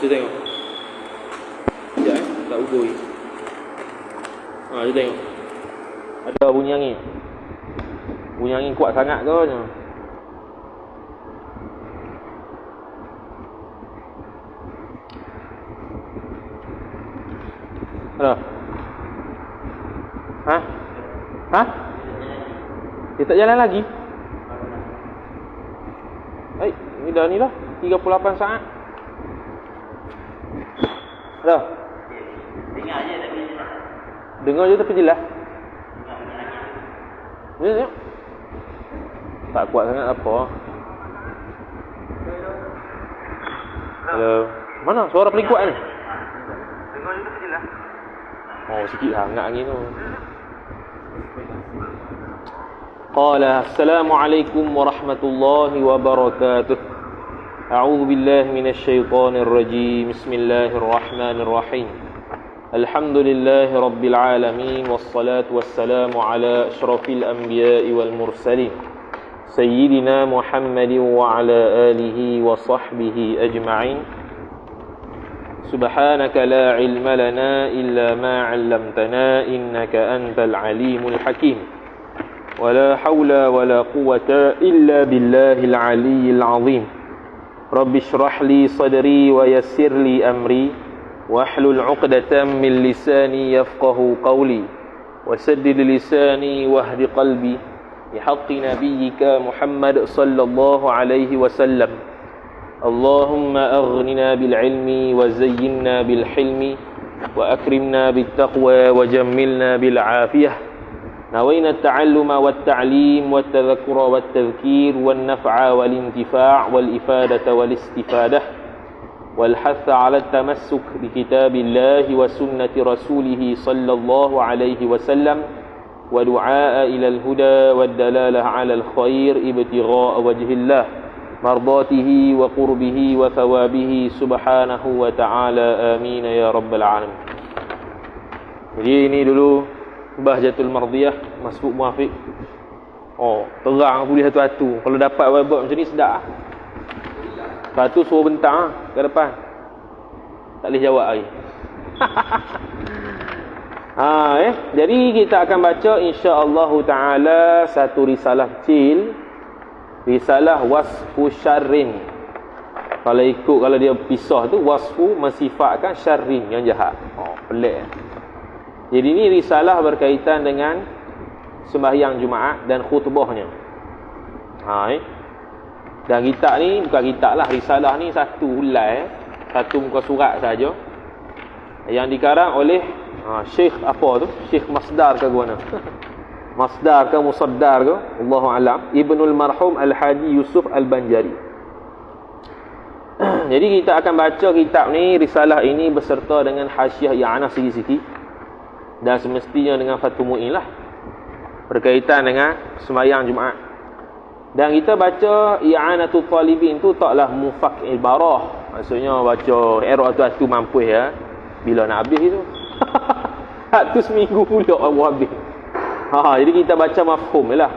tu tengok. Sekejap tak ubui. Tu tengok. Ada bunyi angin. Bunyi angin kuat sangat ke? Ada? Ha? Dia tak jalan lagi? Ni dah 38 saat. Ada? Dengar je tapi jelas. Ni. Tak kuat sangat apa. Hello. Mana suara paling kuat ni? Dengar je tapi jelas. Oh, sikit sangat angin tu. Qala assalamualaikum warahmatullahi wabarakatuh. A'udzu billahi minasy syaithanir rajim. Bismillahirrahmanirrahim. Alhamdulillahi rabbil alamin wassalatu wassalamu ala asyrafil anbiya'i wal mursalin sayyidina Muhammadin wa ala alihi wa sahbihi ajma'in. Subhanaka la ilma lana illa ma 'allamtana innaka antal alimul hakim. ولا حول ولا قوة إلا بالله العلي العظيم. رب اشرح لي صدري ويسر لي أمري واحلل عقدة من لساني يفقه قولي وسدد لساني واهد قلبي بحق نبيك محمد صلى الله عليه وسلم. اللهم أغننا بالعلم وزينا بالحلم وأكرمنا بالتقوى وجملنا بالعافية. نوينا التعلم والتعليم والتذكر والتذكير والنفع والانتفاع والإفادة والاستفادة والحث على التمسك بكتاب الله وسنة رسوله صلى الله عليه وسلم ودعاء إلى الهدى والدلالة على الخير ابتغاء وجه الله مرضاته وقربه وثوابه سبحانه وتعالى آمين يا رب العالمين. Jadi ini dulu Bahjatul Mardiyah Masbuk Muafiq. Terang tulis satu-satu. Kalau dapat buat macam ni sedap. Satu suruh bentang ke depan. Tak boleh jawab lagi. Jadi kita akan baca insya-Allah taala satu risalah kecil. Risalah Wasfu Syarrin. Kalau dia pisah tu wasfu mensifatkan syarrin yang jahat. Pelik. Jadi ini risalah berkaitan dengan sembahyang Jumaat dan khutbahnya. Dan kitab ni bukan kitab lah, risalah ni satu hulai, satu muka surat saja. Yang dikarang oleh Syekh apa tu? Syekh Masdar ke mana? Masdar ke Musaddar ke? Allahu a'lam. Ibnul Marhum Al-Hadi Yusuf Al-Banjari. Jadi kita akan baca kitab ni, risalah ini beserta dengan hasyiah yang ana sikit-sikit. Dan semestinya dengan Fathul Mu'in lah, berkaitan dengan sembahyang Jumaat. Dan kita baca I'anatul Talibin tu taklah mufak ibarah. Maksudnya baca tu mampu ya. Bila nak habis tu? Satu seminggu pula baru habis. Jadi kita baca mafhum lah.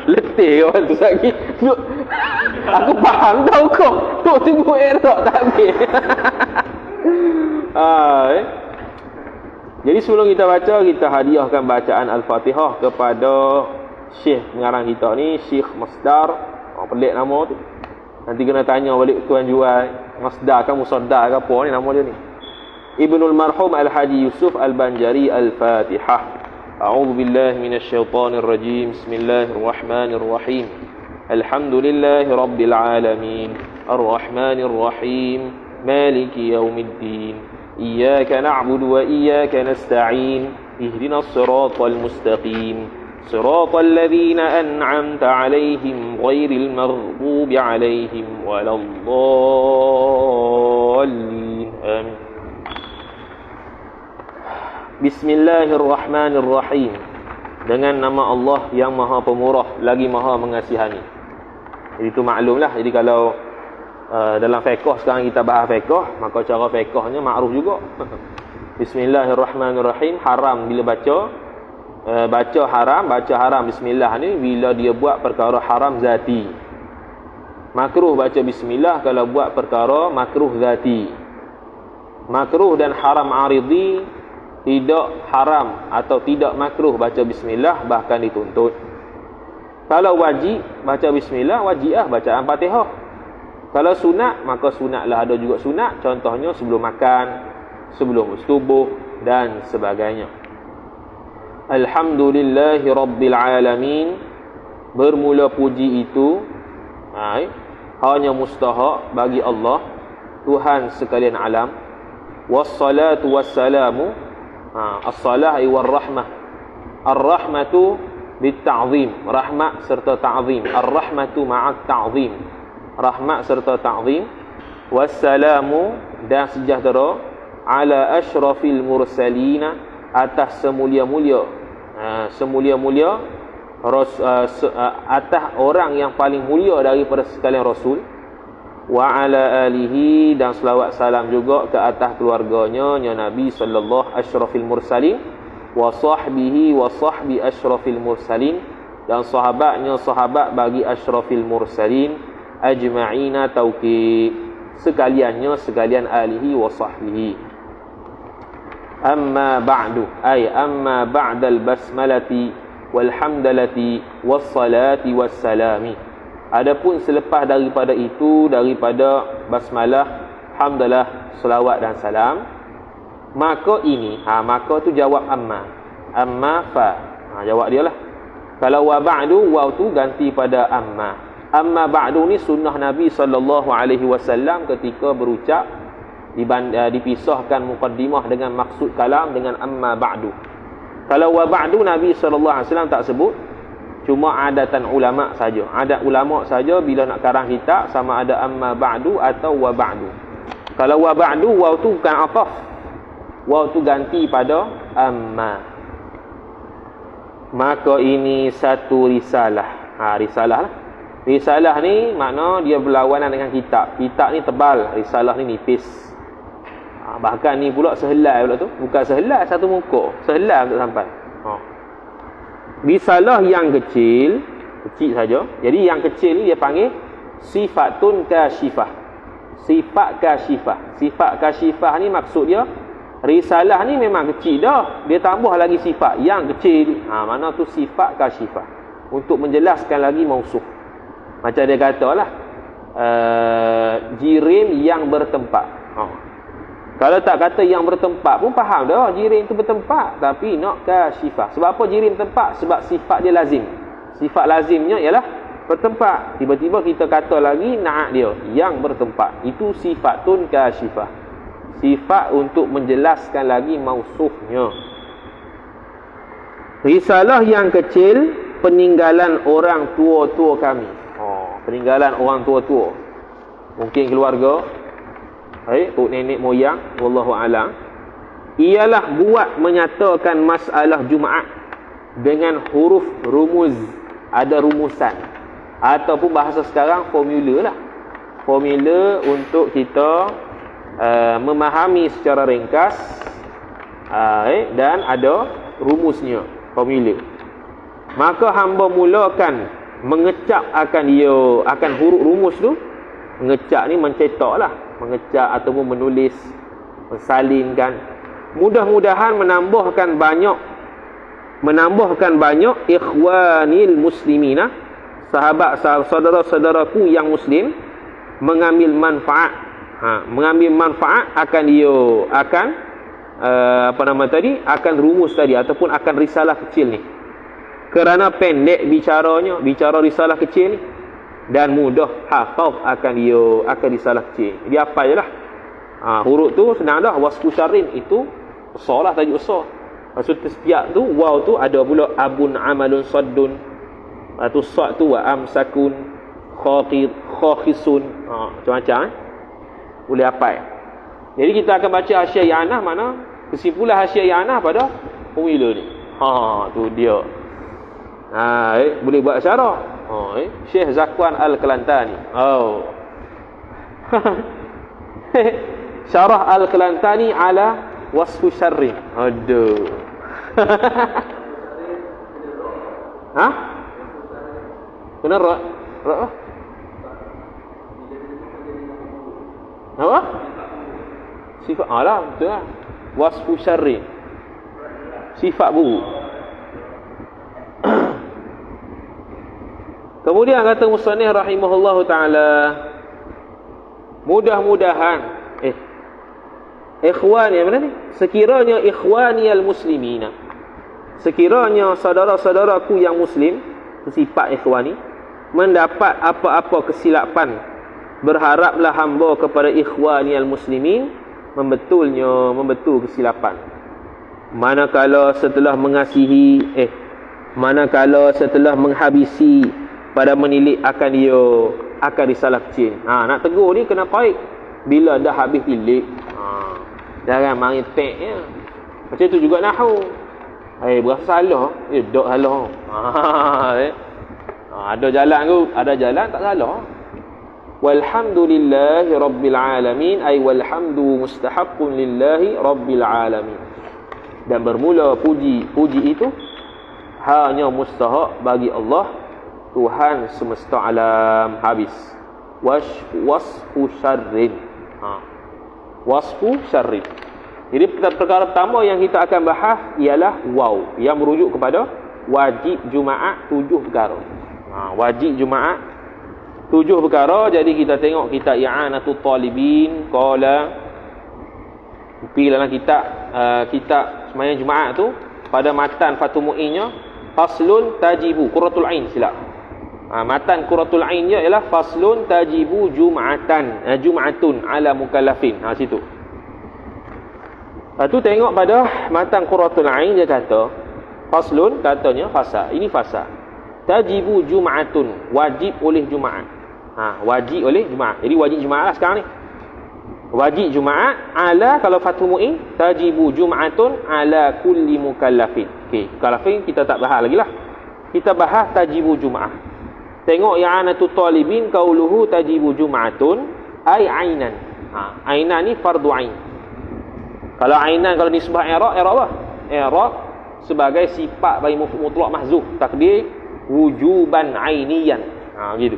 Letih kau tu sakit. Aku faham tahu kau. Tu tunggu tak habis. Jadi sebelum kita baca, kita hadiahkan bacaan Al-Fatihah kepada Syekh pengarang kita ni, Syekh Masdar. Pelik nama tu. Nanti kena tanya balik tuan jual, Masdar kan Musaddar ke apa ni nama dia ni. Ibnul Marhum Al-Hadi Yusuf Al-Banjari. Al-Fatihah. A'udzu billahi minasy syaithanir rajim. Bismillahirrahmanirrahim. Alhamdulillahi rabbil alamin. Arrahmanir rahim. Maliki yaumiddin. إياك نعبد وإياك نستعين اهدنا الصراط المستقيم صراط الذين أنعمت عليهم غير المغضوب عليهم ولا الضالين آمين. Bismillahirrahmanirrahim. Dengan nama Allah yang Maha Pemurah lagi Maha Mengasihani. Jadi itu maklumlah. Jadi kalau dalam fiqh sekarang kita bahas fiqh, maka cara fiqhnya makruf juga. Bismillahirrahmanirrahim. Haram bila baca haram bismillah ni bila dia buat perkara haram zati. Makruh baca bismillah kalau buat perkara makruh zati. Makruh dan haram aridi, tidak haram atau tidak makruh baca bismillah, bahkan dituntut. Kalau wajib baca bismillah, wajiblah bacaan Fatihah. Kalau sunat, maka sunatlah ada juga sunat, contohnya sebelum makan, sebelum bersetubuh dan sebagainya. Alhamdulillahi Rabbil Alamin. Bermula puji itu hanya mustahak bagi Allah, Tuhan sekalian alam. Wassalatu wassalamu, as-salah wal rahmah. Ar-rahmatu bit-ta'zim, rahmat serta ta'zim. Ar-rahmatu ma'at ta'zim, rahmat serta ta'zim. Wassalamu, dan sejahtera, ala asyrafil mursalina, atas semulia-mulia atas orang yang paling mulia daripada sekalian rasul. Wa ala alihi, dan selawat salam juga ke atas keluarganya ya Nabi sallallahu asyrafil mursalin, wa sahbihi wa sahbi asyrafil mursalin, dan sahabatnya sahabat bagi asyrafil mursalin, ajma'ina tauqi, sekalian alihi wa sahbihi. Amma ba'du, ay amma ba'dal basmalati walhamdalati wassalati wassalami. Adapun selepas daripada itu, daripada basmalah, hamdalah, selawat dan salam, maka ini, maka tu jawab amma fa, jawab dia lah. Kalau wa ba'du, waw tu ganti pada amma. Amma ba'du ni sunnah Nabi SAW ketika berucap, dipisahkan muqaddimah dengan maksud kalam dengan amma ba'du. Kalau wa ba'du, Nabi SAW tak sebut, cuma adatan ulama saja. Adat ulama saja bila nak karang kitab sama ada amma ba'du atau wa ba'du. Kalau wa ba'du, waw tu bukan ataf, waw tu ganti pada amma. Maka ini satu risalah. Risalah lah. Risalah ni makna dia berlawanan dengan kitab. Kitab ni tebal, risalah ni nipis. Bahkan ni pula sehelai pula tu. Bukan sehelai satu muka, sehelai untuk sampai. Risalah yang kecil saja. Jadi yang kecil ni dia panggil sifatun kasyifah. Sifat kasyifah. Sifat kasyifah ni maksud dia, risalah ni memang kecil dah, dia tambah lagi sifat yang kecil. Mana tu sifat kasyifah, untuk menjelaskan lagi mausuf. Macam dia katalah, jirim yang bertempat. Kalau tak kata yang bertempat pun faham dah, jirim tu bertempat. Tapi nak kasyifah. Sebab apa jirim tempat? Sebab sifat dia lazim. Sifat lazimnya ialah bertempat. Tiba-tiba kita kata lagi na'at dia, yang bertempat. Itu sifatun kasyifah. Sifat untuk menjelaskan lagi mausufnya. Risalah yang kecil, peninggalan orang tua-tua kami. Peninggalan orang tua-tua. Mungkin keluarga, tok nenek moyang, wallahu a'lam. Ialah buat menyatakan masalah Jumaat dengan huruf rumuz, ada rumusan, ataupun bahasa sekarang formula lah. Formula untuk kita memahami secara ringkas, dan ada rumusnya, formula. Maka hamba mulakan mengecap akan huruf rumus tu. Mengecap ni mencetak lah, mengecap ataupun menulis, mensalinkan. Mudah-mudahan menambahkan banyak ikhwanil muslimina, sahabat saudara-saudaraku yang muslim, mengambil manfaat. Mengambil manfaat akan rumus tadi ataupun akan risalah kecil ni. Kerana pendek bicara risalah kecil ni, dan mudah hafaz akan risalah kecil. Jadi apa je lah. Huruf tu senang dah. Wasfu syarrin itu besar lah, tajuk besar. Maksud tespiak tu, waw tu ada pula abun amalun saddun. Tu sad tu wa amsakun khakhisun. Macam-macam boleh hafal. Jadi kita akan baca hasyiah i'anah, mana kesimpulan hasyiah i'anah pada formula ni. Tu dia. Boleh buat syarah. Syekh Zakwan Al-Kelantani. Syarah Al-Kelantani ala wasfu syarrin. Aduh. Kena rak lah. Apa? Sifat alah, betul lah. Wasfu syarri. Sifat buruk. Kemudian kata musannif rahimahullahu taala, mudah-mudahan ikhwani mana ni? Sekiranya ikhwaniyal muslimina, sekiranya saudara-saudaraku yang muslim, sifat ikhwani, mendapat apa-apa kesilapan, berharaplah hamba kepada ikhwaniyal muslimin membetul kesilapan. Manakala setelah menghabisi pada menilik akan dia akan disalah kecil. Nak tegur ni kena baik bila dah habis tilik. Jangan mari teknya. Macam tu juga nahwu. Berasa salah, dok salah. Ada jalan tak salah. Walhamdulillahi rabbil alamin, ay walhamdu mustahaqqun lillahi rabbil alamin. Dan bermula puji itu hanya mustahak bagi Allah, Tuhan semesta alam. Habis. Wasfu syarrin. Wasfu syarrin. Jadi perkara pertama yang kita akan bahas ialah waw, yang merujuk kepada wajib Jumaat 7 perkara. Wajib Jumaat 7 perkara. Jadi kita tengok kitab I'anatul Talibin, qala pi dalam kitab sembahyang Jumaat tu, pada matan Fathul Mu'innya faslun tajibu qurratul ain, silap. Matan qurratul ain dia ialah faslun tajibu jum'atun ala mukallafin. Situ. Lepas tu tengok pada matan qurratul ain, dia kata faslun, katanya fasa. Ini fasa. Tajibu jum'atun, wajib oleh Jumaat. Wajib oleh Jumaat. Jadi wajib Jumaat lah sekarang ni. Wajib Jumaat ala, kalau Fathul Mu'in, tajibu jum'atun ala kulli mukallafin. Okey, mukallafin kita tak bahas lagi lah. Kita bahas tajibu Jumaat. Tengok I'anatul Talibin, qauluhu tajibu jum'atun ay ainan. Ainan ni fardu ain. Kalau ainan, kalau nisbah i'rab apa? I'rab sebagai sifat bagi mutlaq mahzuf, takdir wujuban ainiyan. Gitu.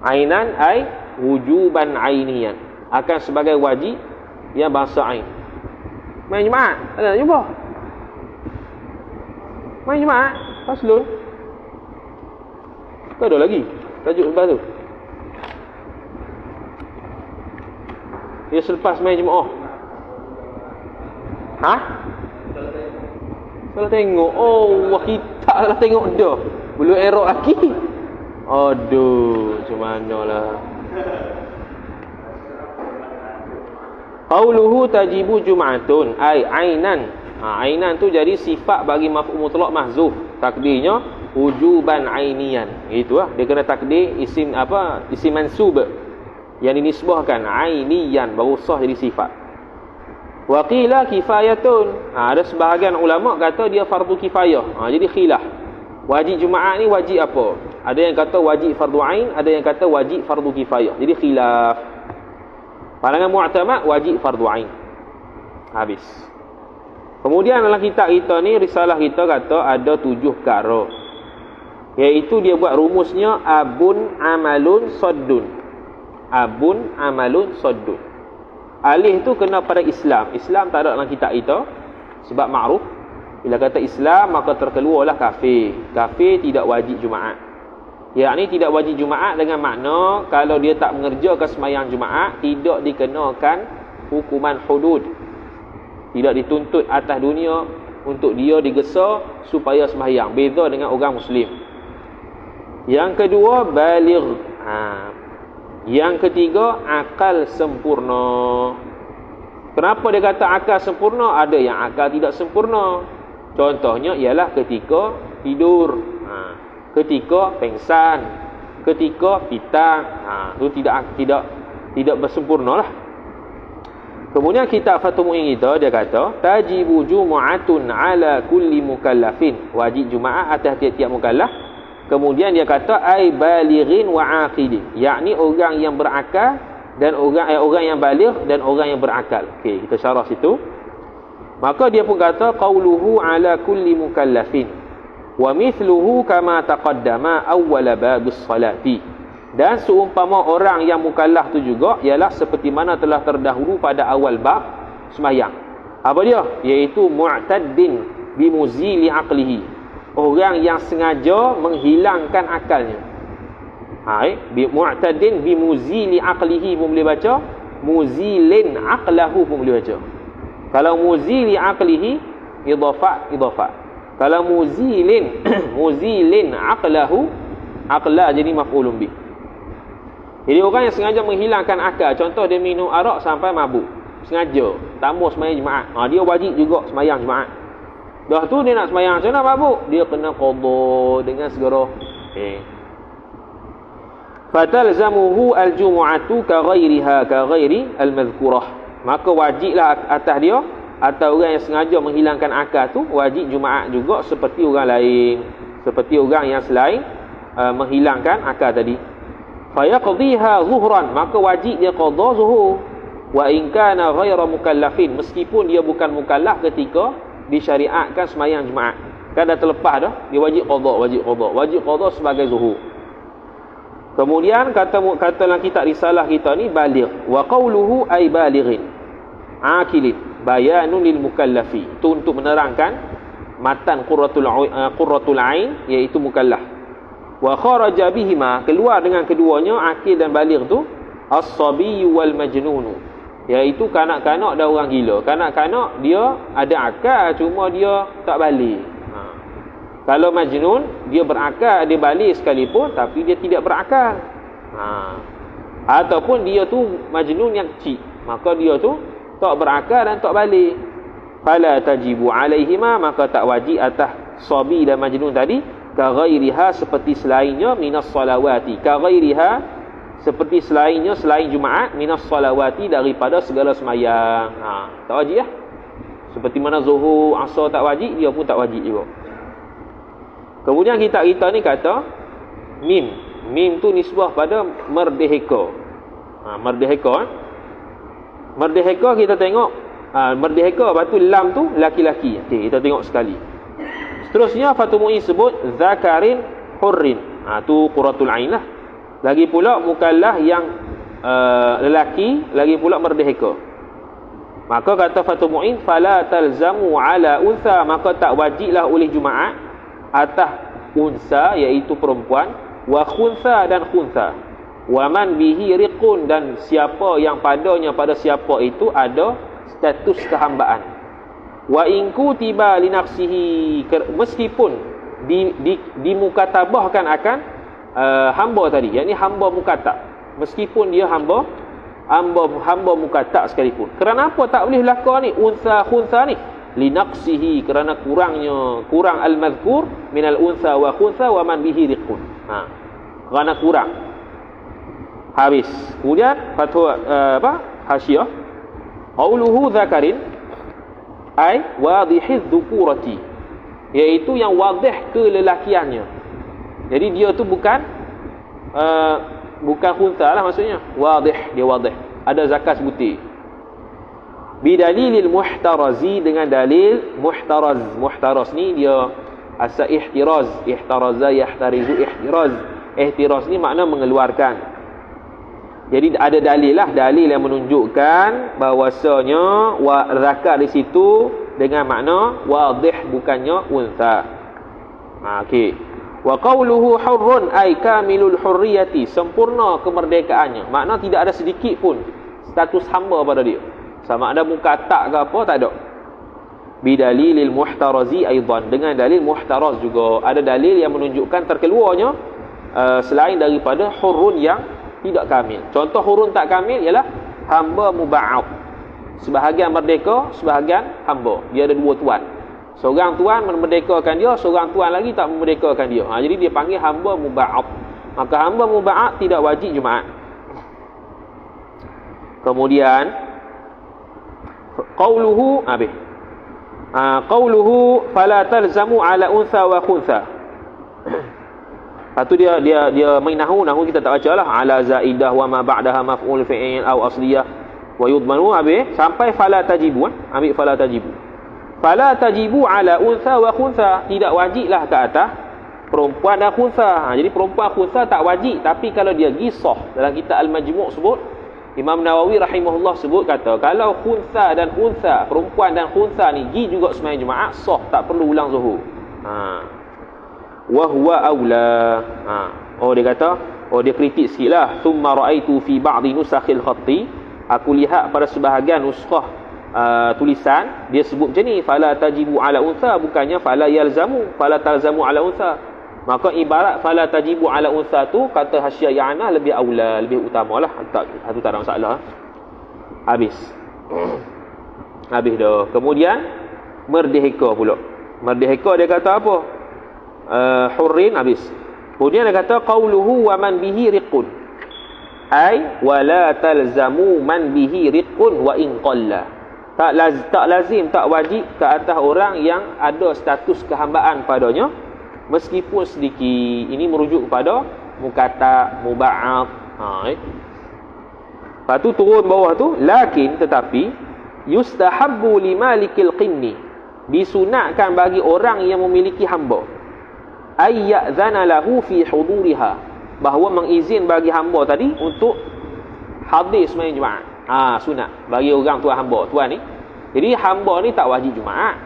Ainan ay wujuban ainiyan, akan sebagai wajib yang bahasa ain. Main Jumaat, ada nak jumpa? Main Jumaat, faslun. Tak ada lagi tajuk lepas tu. Dia selepas main Jumaat. Salah tengok. Wah, kita salah tengok dah. Belum error lagi. Aduh, macam manalah. Qauluhu tajibu jum'atun ay ainan. Ainan tu jadi sifat bagi maf'ul mutlaq mahzuf. Takdirnya wujuban ainiyan. Itulah dia kena takdir isim isim mansub yang dinisbahkan ainiyan, baru sah jadi sifat. Wa qila kifayatun. Ada sebahagian ulama kata dia fardu kifayah. Jadi khilaf. Wajib Jumaat ni wajib apa? Ada yang kata wajib fardu ain, ada yang kata wajib fardu kifayah. Jadi khilaf. Pandangan mu'tamad wajib fardu ain. Habis. Kemudian dalam kitab kita ni, risalah kita kata ada 7 perkara. Iaitu dia buat rumusnya abun amalun saddun. Abun amalun saddun. Alih tu kena pada Islam. Islam tak ada dalam kitab kita. Sebab ma'ruf, bila kata Islam maka terkeluarlah kafir. Kafir tidak wajib Jumaat. Yakni tidak wajib Jumaat dengan makna kalau dia tak mengerjakan sembahyang Jumaat, tidak dikenakan hukuman hudud. Tidak dituntut atas dunia untuk dia digesa supaya sembahyang. Beza dengan orang Muslim. Yang kedua, baligh. Yang ketiga, akal sempurna. Kenapa dia kata akal sempurna? Ada yang akal tidak sempurna. Contohnya ialah ketika tidur, ketika pengsan, ketika pitang. Itu tidak bersempurna lah. Kemudian kitab Fathul Mu'in kita, dia kata tajibu jumu'atun ala kulli mukallafin. Wajib Jumaat atas tiap-tiap mukallaf. Kemudian dia kata ai balighin wa aqidin, yakni orang yang berakal dan orang yang baligh dan orang yang berakal. Okey, kita syarah situ. Maka dia pun kata qauluhu ala kulli mukallafin wa mithluhu kama taqaddama awwal babus salati. Dan seumpama orang yang mukallaf tu juga ialah seperti mana telah terdahulu pada awal bab sembahyang. Apa dia? Iaitu mu'taddin bimuzili aqlihi. Orang yang sengaja menghilangkan akalnya. Mu'taddin bimuzili aqlihi pun boleh baca, muzilin aqlahu pun boleh baca. Kalau muzili aqlihi idafat. Kalau muzilin muzilin aqlahu, aqla jadi maf'ulun bih. Jadi orang yang sengaja menghilangkan akal, contoh dia minum arak sampai mabuk, sengaja tak mau sembahyang jemaah, dia wajib juga sembahyang jemaah. Dah tu dia nak sembahyang, macam mana mabuk, dia kena qada dengan segera. Fatalzamuhu aljumu'atu ka ghairiha ka ghairi almadhkurah. Maka wajiblah atas dia, atau orang yang sengaja menghilangkan akal tu wajib Jumaat juga seperti orang lain, seperti orang yang selain menghilangkan akal tadi. Fayaqdiha zuhran, maka wajib dia qada zuhur. Wa in kana ghaira mukallafin, meskipun dia bukan mukallaf ketika disyariatkan sembahyang Jumaat. Kan dah terlepas dah, dia wajib qada sebagai zuhur. Kemudian kata dalam kitab risalah kita ni baligh, wa qawluhu ay balighin akilin bayanun lil mukallafi. Itu untuk menerangkan matan qurratul ain, iaitu mukallaf. Wa kharaja bihima, keluar dengan keduanya akil dan baligh tu, as-sabi wal majnun, iaitu kanak-kanak dan orang gila. Kanak-kanak dia ada akal cuma dia tak balik. Kalau majnun, dia berakal, dia balik sekalipun tapi dia tidak berakal. Ataupun dia tu majnun yang kecil, maka dia tu tak berakal dan tak balik. Fala tajibu alaihima, maka tak wajib atas sabi dan majnun tadi, ka ghairiha, seperti selainnya, minas salawati, ka ghairiha, seperti selainnya, selain Jumaat, minas salawati, daripada segala sembahyang. Tak wajib lah. Seperti mana zuhur, asar tak wajib, dia pun tak wajib juga. Kemudian kita ni kata mim tu nisbah pada merdeka. Merdeka kita tengok, merdeka, lepas tu lam tu laki-laki. Okey, kita tengok sekali. Seterusnya Fathumu'i sebut zakarin hurrin. Tu qurratul ain lah. Lagi pula mukallaf yang lelaki, lagi pula merdeka. Maka kata Fathumu'i, fala talzamu ala untha, maka tak wajiblah oleh Jumaat atas unsa, iaitu perempuan, wa khuntha dan khuntha, wa man bihi riqun, dan siapa yang padanya, pada siapa itu ada status kehambaan. Wa in kutiba li nafsihi, meskipun dimukatabahkan akan hamba tadi, yakni hamba mukatab, meskipun dia hamba mukatab sekalipun. Kerana apa tak boleh berlaku ni unsa khuntha ni? Linaqsihi, kerana kurang al-madhkur minal unsa wa khuntha wa man bihi riqun. Kerana kurang. Habis. Kemudian fatwa hasyiah, qauluhu zakarin ay wadihiz dhukurati, iaitu yang wadih kelelakiannya. Jadi dia tu bukan khuntha lah maksudnya. Wadih, dia wadih. Ada zakat sebutir. Bidalilil muhtarazi, dengan dalil muhtaraz. Muhtaraz ni dia asal ihtiraz, ihtaraza yahtarizu ihtiraz. Ihtiraz ni makna mengeluarkan. Jadi ada dalil lah, dalil yang menunjukkan bahawasanya zakat di situ dengan makna wadih, bukannya untha. Okey. Wa qawluhu hurrun ay kamilul hurriyati, sempurna kemerdekaannya, makna tidak ada sedikit pun status hamba pada dia. Sama ada mukatak ke apa, tak ada. Bidalilil muhtarazi aidan, dengan dalil muhtaraz juga. Ada dalil yang menunjukkan terkeluarnya selain daripada hurun yang tidak kamil. Contoh hurun tak kamil ialah hamba muba'ab. Sebahagian merdeka, sebahagian hamba. Dia ada dua tuan. Seorang tuan memerdekakan dia, seorang tuan lagi tak memerdekakan dia. Jadi dia panggil hamba muba'ab. Maka hamba muba'ab tidak wajib Jumaat. Kemudian qauluhu qauluhu fala talzamu ala untha wa khuntha. Lepas tu dia main nahu kita tak baca lah. Ala zaidah wa ma ba'daha maf'ul fi'il aw asliyah wa yudmanu, sampai fala tajibu. Fala tajibu ala untha wa khuntha, tidak wajiblah ke atas perempuan dan khunsa. Jadi perempuan khunsa tak wajib, tapi kalau dia gisah, dalam kitab Al-Majmu' sebut, Imam Nawawi rahimahullah sebut kata, kalau khunsa dan khunsa, perempuan dan khunsa ni gi juga sembahyang Jumaat, sah, tak perlu ulang zuhur. Wa huwa aula. Oh dia kata, dia kritik sikitlah. Thumma ra'aitu fi ba'dhi nusakhil khatti, aku lihat pada sebahagian nuskah tulisan dia sebut macam ni, fala tajibu ala unsa, bukannya fala yalzamu, fala talzamu ala unsa. Maka ibarat fala tajibu ala unsa tu, kata Hasyiah Ya'nah lebih aula, lebih utamalah. Tak ada masalah. Habis dah. Kemudian merdeka pula. Merdeka dia kata apa? Hurrin, habis. Kemudian dia kata qauluhu wa man bihi riqun, ai wala talzamu man bihi riqun wa in qalla. Tak lazim, tak wajib ke atas orang yang ada status kehambaan padanya meskipun sedikit. Ini merujuk kepada mukata, muba'ad. Lepas tu turun bawah tu, lakin tetapi yustahabbu limalikil qinni, disunatkan bagi orang yang memiliki hamba, ayyadzana lahu fi huduriha, bahawa mengizin bagi hamba tadi untuk hadir sembahyang Jumaat. Sunat bagi orang tuan hamba, tuan ni. Jadi hamba ni tak wajib Jumaat.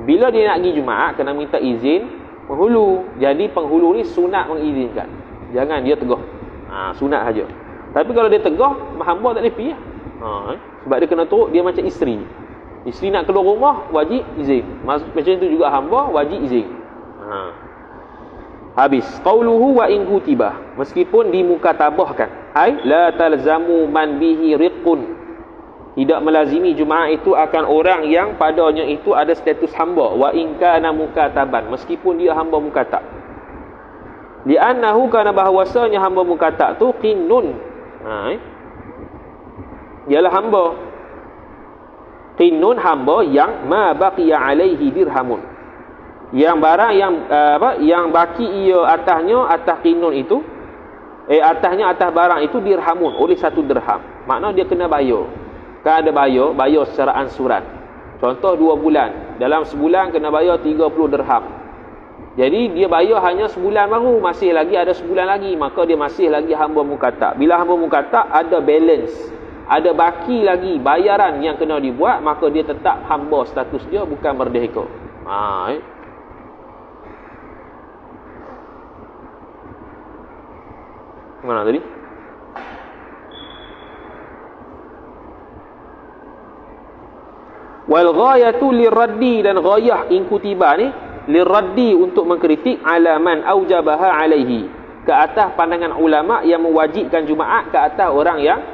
Bila dia nak pergi Jumaat, kena minta izin penghulu. Jadi penghulu ni sunat mengizinkan. Jangan dia tegah. Sunat saja. Tapi kalau dia tegah, hamba tak boleh pergi. Sebab dia kena turut, dia macam isteri. Isteri nak keluar rumah, wajib izin. Macam tu juga hamba, wajib izin. Habis. Qauluhu wa in kutibah, meskipun dimukatabahkan. Ai la talzamu man bihi riqun, tidak melazimi Jumaat itu akan orang yang padanya itu ada status hamba. Wa in kana mukataban, meskipun dia hamba mukatab. Li'annahu, kana bahawasanya hamba mukatab tu qinnun, ialah hamba. Qinnun, hamba yang ma baqiya alaihi dirhamun, yang barang yang baki ia atasnya, atas qinnun itu, atasnya, atas barang itu dirhamun, oleh 1 dirham. Maknanya dia kena bayar. Kan ada bayar secara ansuran. Contoh 2 bulan. Dalam sebulan kena bayar 30 dirham. Jadi dia bayar hanya sebulan baru, masih lagi ada sebulan lagi, maka dia masih lagi hamba mukatab. Bila hamba mukatab ada balance, ada baki lagi bayaran yang kena dibuat, maka dia tetap hamba, status dia bukan merdeka. Mana tadi? Wal ghayatu liraddi, dan ghayah in kutiba ni liraddi, untuk mengkritik ala man aujabaha alaihi, ke atas pandangan ulama yang mewajibkan Jumaat ke atas orang yang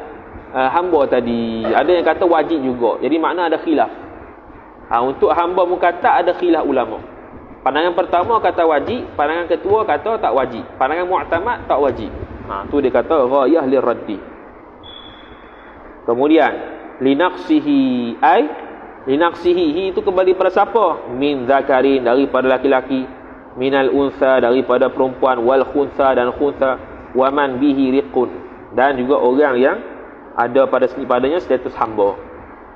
hamba tadi. Ada yang kata wajib juga. Jadi makna ada khilaf. Untuk hamba mukatab ada khilaf ulama. Pandangan pertama kata wajib, pandangan kedua kata tak wajib, pandangan mu'tamad tak wajib. Tu dia kata ghayah liraddi. Kemudian linaqsihi, ai linaqsihi itu kembali pada siapa? Min zakarin, daripada laki-laki, minal unsa, daripada perempuan, wal khunsa, dan khunsa, wa man bihi riqun, dan juga orang yang ada padanya status hamba.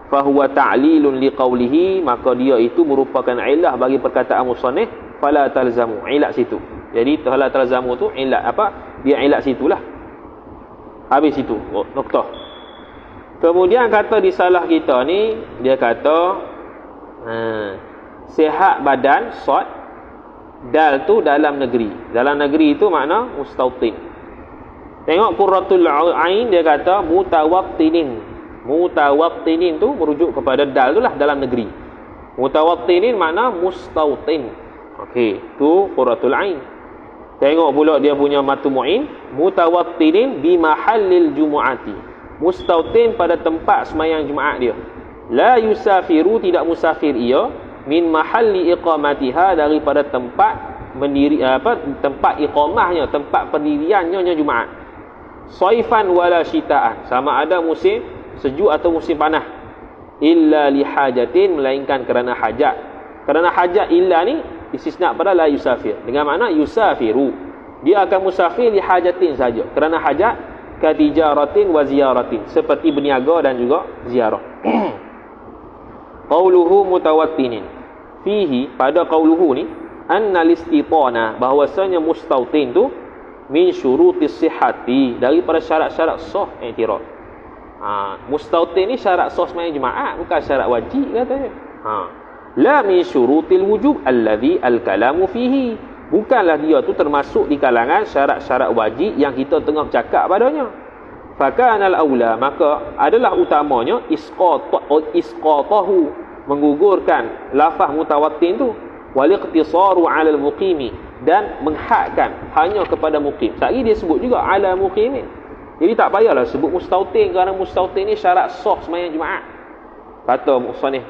Fahuwa ta'lilun liqaulihi, maka dia itu merupakan ilah bagi perkataan musannif fala talzamu, ilat situ. Jadi fala talzamu tu ilat apa? Dia ilat situlah. Habis situ, noktah. Kemudian kata di salah kita ni, dia kata sihat badan, sad, dal tu dalam negeri. Dalam negeri itu makna mustautin. Tengok Qurratul Ain, dia kata mutawattinin. Mutawattinin tu merujuk kepada dal tu lah, dalam negeri. Mutawattinin makna mustautin. Okey, tu Qurratul Ain. Tengok pula dia punya Matu Mu'in, mutawattinin bi mahallil jumu'ati, mustautin pada tempat sembahyang Jumaat dia. La yusafiru, tidak musafir ia, min mahalli iqamatiha, daripada tempat mendiri tempat iqamahnya, tempat pendiriannya Jumaat. Saifan wala syitaan, sama ada musim sejuk atau musim panas. Illa li hajatin, melainkan kerana hajat. Kerana hajat illa ni istisna pada la yusafir, dengan makna yusafiru, dia akan musafir li hajatin saja, kerana hajat, katijaratin wa ziyaratin, seperti berniaga dan juga ziarah. Qauluhu mutawattinin, fihi, pada qauluhu ni annal istitana, bahwasanya mustautin tu min syurutis sihhati, daripada syarat-syarat sah i'tirad. Mustautin ni syarat sah sembahyang jemaah, bukan syarat wajib katanya. La min syurutil wujub alladhi al-kalamu fihi, bukanlah dia tu termasuk di kalangan syarat-syarat wajib yang kita tengah bercakap padanya. Fakanal aula, maka adalah utamanya isqatahu, menggugurkan lafaz mutawattin tu, wal iqtisaru 'ala al-muqimi, dan menghadkan hanya kepada muqim. Sekali dia sebut juga 'ala muqimin. Jadi tak payahlah sebut mustautin, kerana mustautin ni syarat sah sembahyang Jumaat. Kata musannif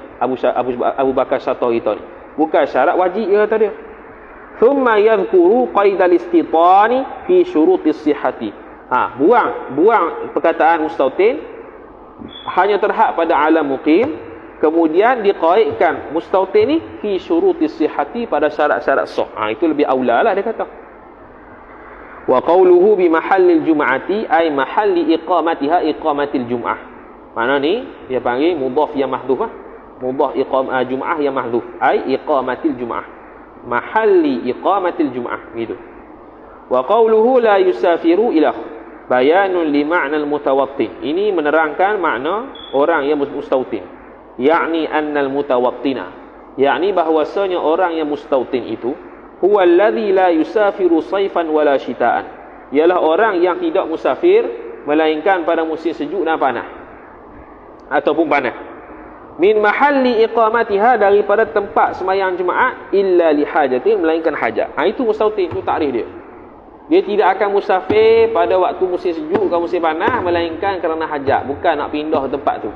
Abu Bakar Syatawi kita ni, bukan syarat wajib dia kata dia. Thumma yadhkuru qaidal istitani fi syurutis sihhati. Buang perkataan mustautin, hanya terhad pada alam muqim, kemudian diqaidkan mustautin ni fi syurutis sihhati, pada syarat-syarat sah. Itu lebih aula lah dia kata. Wa qawluhu bi mahallil jum'ati ay mahalli iqamatiha iqamatil jum'ah. Mana ni dia panggil mudhaf yang mahdhuf, mudhaf jum'ah yang mahdhuf, ay iqamatil jum'ah, mahalli iqamatil jum'ah gitu. Wa qawluhu la yusafiru ila bayanun li ma'nal mutawattin, ini menerangkan makna orang yang mustautin, yakni annal mutawattina, yakni bahwasanya orang yang mustautin itu huwa alladhi la yusafiru saifan wala shitaan, ialah orang yang tidak musafir melainkan pada musim sejuk dan panas ataupun panas. Min mahalli iqamatiha, daripada tempat sembahyang Jumaat, illa li hajatin, melainkan hajat. Itu mustautin, itu takrif dia. Dia tidak akan musafir pada waktu musim sejuk atau musim panas, melainkan kerana hajat, bukan nak pindah tempat tu.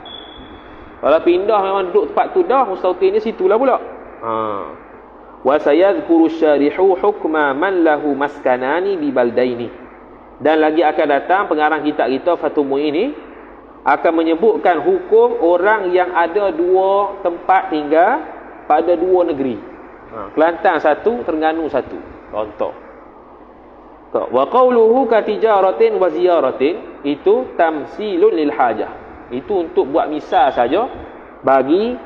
Kalau pindah memang duduk tempat tu dah, mustautin ni situlah pula. Wa sayadhkuru syarihu hukma man lahu maskanani bi baldaini, dan lagi akan datang pengarang kitab kita Fathul Mu'in ini akan menyebutkan hukum orang yang ada dua tempat tinggal pada dua negeri. Kelantan satu, Terengganu satu, contoh. Wa qawluhu katijaratin wa ziyaratin, itu tamsilun lil hajah, itu untuk buat misal saja bagi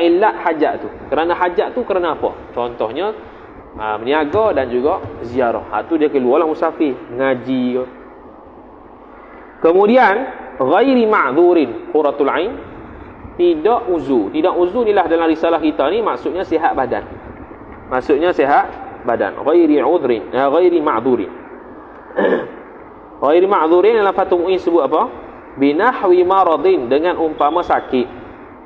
ilat hajat tu. Kerana hajat tu kerana apa? Contohnya berniaga dan juga ziarah. Tu dia keluarlah musafir ngaji ke. Kemudian ghairi ma'dhurin qurratul ain, tidak uzur. Tidak uzur inilah dalam risalah kita ni maksudnya sihat badan. Maksudnya sihat badan. Ghairi udhrin, ghairi ma'dhurin. Ghairi ma'dhurin dalam Fathul Mu'in sebut apa? Binahwi maradin, dengan umpama sakit,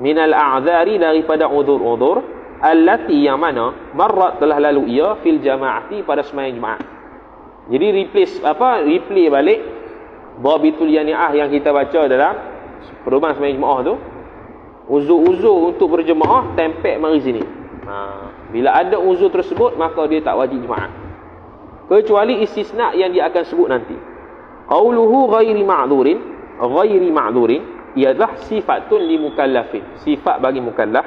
minal a'dzari, daripada udzur-udzur, allati, yang mana marrat, telah lalu ia, fil jama'ati, pada sembahyang Jumaat. Jadi replay balik dhabitul yani'ah yang kita baca dalam perubahan sembahyang Jumaat tu. Uzur-uzur untuk berjemaah tempel mari sini. Bila ada uzur tersebut, maka dia tak wajib Jumaat, kecuali istisna yang dia akan sebut nanti. Qauluhu ghairi ma'dhurin ialah sifatun li mukallafin, sifat bagi mukallaf.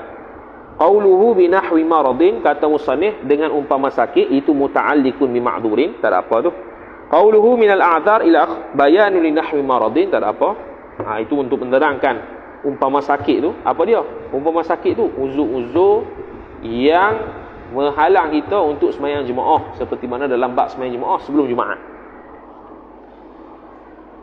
Qauluhu binahwi maradin, kata musannif dengan umpama sakit, itu muta'alliqun bi ma'dhurin, tak ada apa tu. Qauluhu minal a'dzar ila bayanu li nahwi maradin, tak ada apa. Itu untuk menerangkan umpama sakit tu. Apa dia? Umpama sakit tu uzur-uzur yang menghalang kita untuk sembahyang jemaah, seperti mana dalam bab sembahyang jemaah sebelum Jumaat.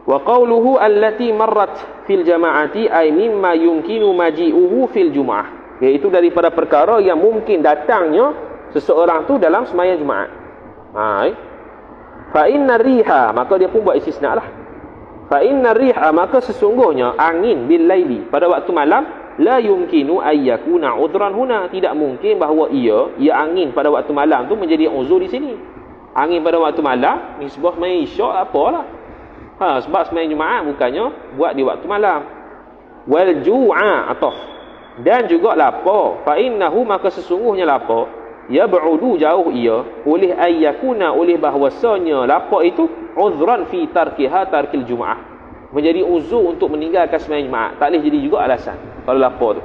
Wa qawluhu allati marrat fil jama'ati ay mimma yumkinu maji'uhu fil jum'ah, iaitu daripada perkara yang mungkin datangnya seseorang tu dalam sembahyang Jumaat. Fa inna riha, maka dia pun buat istisna lah. Fa inna riha, maka sesungguhnya angin bil laili, pada waktu malam, la yumkinu ayyakuna udran huna, tidak mungkin bahawa ia angin pada waktu malam tu menjadi uzur di sini. Angin pada waktu malam ni sebuah sembahyang isyak apalah. Sebab sembahyang Jumaat bukannya buat di waktu malam. Wal ju'a ataf, dan juga lapar. Fa innahu, maka sesungguhnya lapar, yab'udu, jauh ia, oleh ayyakuna, oleh bahwasanya lapar itu uzran fi tarkiha tarkil Jumaah, menjadi uzur untuk meninggalkan sembahyang Jumaat. Tak boleh jadi juga alasan kalau lapar tu.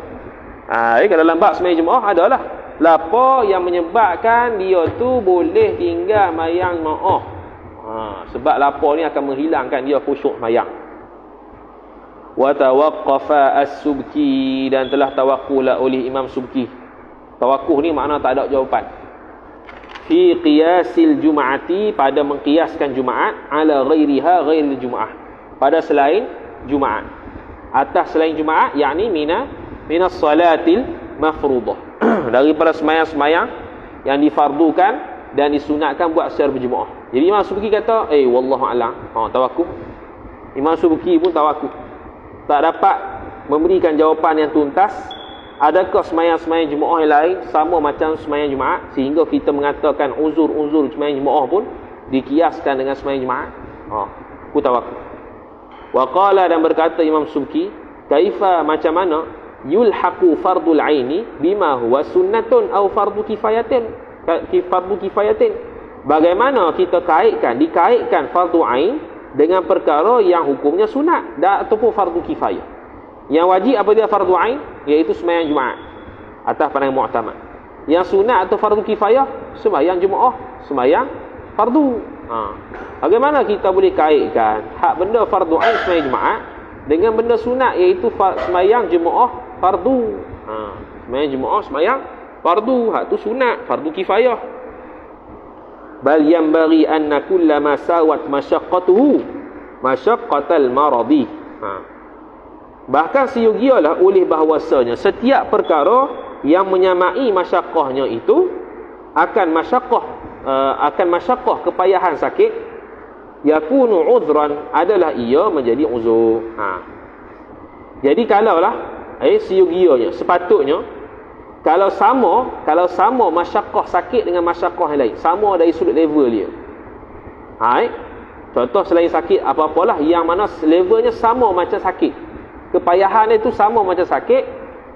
Kalau dalam bab sembahyang Jumaah adalah lapar yang menyebabkan dia tu boleh tinggal sembahyang Jumaah. Sebab lapar ni akan menghilangkan dia khusyuk sembahyang. Wa tawaqqafa as-Subki, dan telah tawakkuh oleh Imam Subki. Tawakuh ni makna tak ada jawapan. fi qiyasil jum'ati, pada mengkiaskan Jumaat, ala ghairiha ghairil Jum'ah, pada selain Jumaat, atas selain Jumaat, yakni minas salatil mafruḍah daripada sembahyang-sembahyang yang difardukan dan disunatkan buat secara berjemaah. Jadi Imam Subki kata, wallahu a'lam, tawakuf. Imam Subki pun tawakuf, tak dapat memberikan jawapan yang tuntas. Adakah sembahyang-sembahyang jemaah yang lain sama macam sembahyang Jumaat, sehingga kita mengatakan uzur-uzur sembahyang jemaah pun dikiaskan dengan sembahyang Jumaat? Aku tawakuf. Wa qala, dan berkata Imam Subki, kaifa, macam mana, yulhaqu fardul aini bima huwa sunnatun au fardu kifayatin, bagaimana kita dikaitkan fardu ain dengan perkara yang hukumnya sunat ataupun fardu kifayah. Yang wajib apa dia fardu ain, iaitu sembahyang Jumaat atas pandangan mu'tamad. Yang sunat atau fardu kifayah, sembahyang Jumaat, sembahyang fardu. Bagaimana kita boleh kaitkan hak benda fardu ain sembahyang Jumaat dengan benda sunat, iaitu sembahyang Jumaat fardu. Sembahyang Jumaat sembahyang fardu, hak tu sunat, fardu kifayah. Bal yanbaghi anna kullama sawat masyaqqatuhu masyaqqatal maradi. Bahkan seyogialah oleh bahawasanya setiap perkara yang menyamai masyaqqahnya itu akan masyaqqah kepayahan sakit, yakunu udhran, adalah ia menjadi uzur. Jadi kalaulah seyogianya, sepatutnya kalau sama masyaqqah sakit dengan masyaqqah yang lain, sama dari sudut level dia. Contoh selain sakit apa-apalah yang mana levelnya sama macam sakit, kepayahan itu sama macam sakit,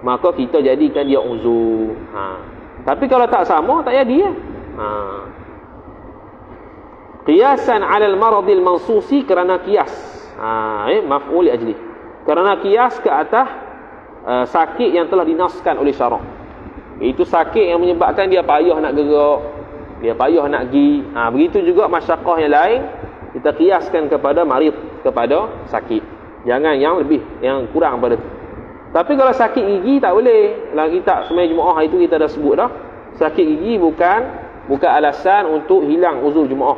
maka kita jadikan dia uzur. Tapi kalau tak sama, tak jadi. Qiyasan 'ala al-maradil mansusi, kerana qiyas. Maf'ul ajli. Kerana qiyas ke atas sakit yang telah dinaskan oleh syarak. Itu sakit yang menyebabkan dia payah nak gerak, dia payah nak pergi. Begitu juga masyaqqah yang lain, kita qiyaskan kepada marid, kepada sakit. Jangan yang lebih, yang kurang pada tu. Tapi kalau sakit gigi tak boleh. Dalam kitab sembahyang Jumaat itu kita dah sebut dah, sakit gigi bukan alasan untuk hilang uzur Jumaat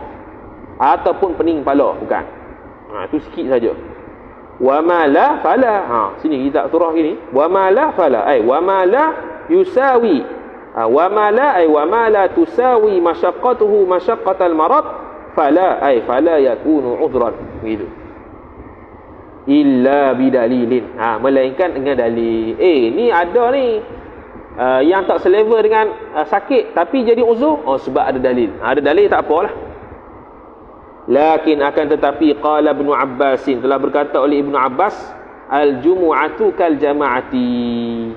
ataupun pening kepala, bukan. Itu sikit saja. Wa ma la fala. Sini kitab surah ini, wa ma la fala, wa ma la yusawi, wa ma la tusawi masyaqqatuhu masyaqqatal marad, fala yakunu udhran. Begitu. Illa bidalilin, melainkan dengan dalil. Ni ada ni yang tak selevel dengan sakit tapi jadi uzur, sebab ada dalil. Ada dalil tak apalah. Lakin akan tetapi, qala Ibnu Abbas, telah berkata oleh Ibnu Abbas, al-jumu'atu kal jama'ati.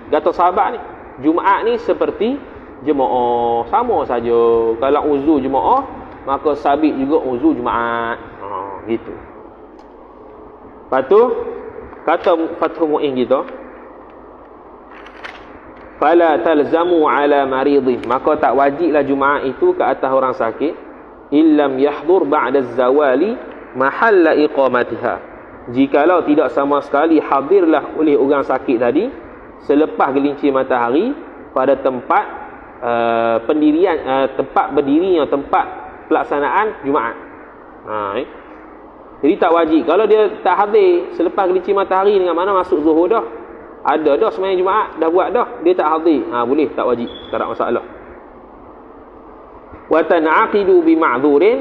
Kata sahabat ni, Jumaat ni seperti jemaah, sama saja. Kalau uzur jemaah, maka sabit juga uzur Jumaat. Gitu. Lepas tu kata Fathul Mu'in kita, fala talzamu ala maridin, maka tak wajiblah Jumaat itu ke atas orang sakit, illam yahdur ba'da zawali mahalla iqamatiha, jikalau tidak sama sekali hadirlah oleh orang sakit tadi selepas gelincir matahari pada tempat tempat berdirinya, tempat pelaksanaan Jumaat. Jadi tak wajib. Kalau dia tak hadir selepas gelincir matahari, dengan mana masuk zuhur dah, ada dah sembahyang Jumaat, dah buat dah, dia tak hadir, boleh, tak wajib, tak ada masalah. Wa tan'aqidu bi ma'dhurin,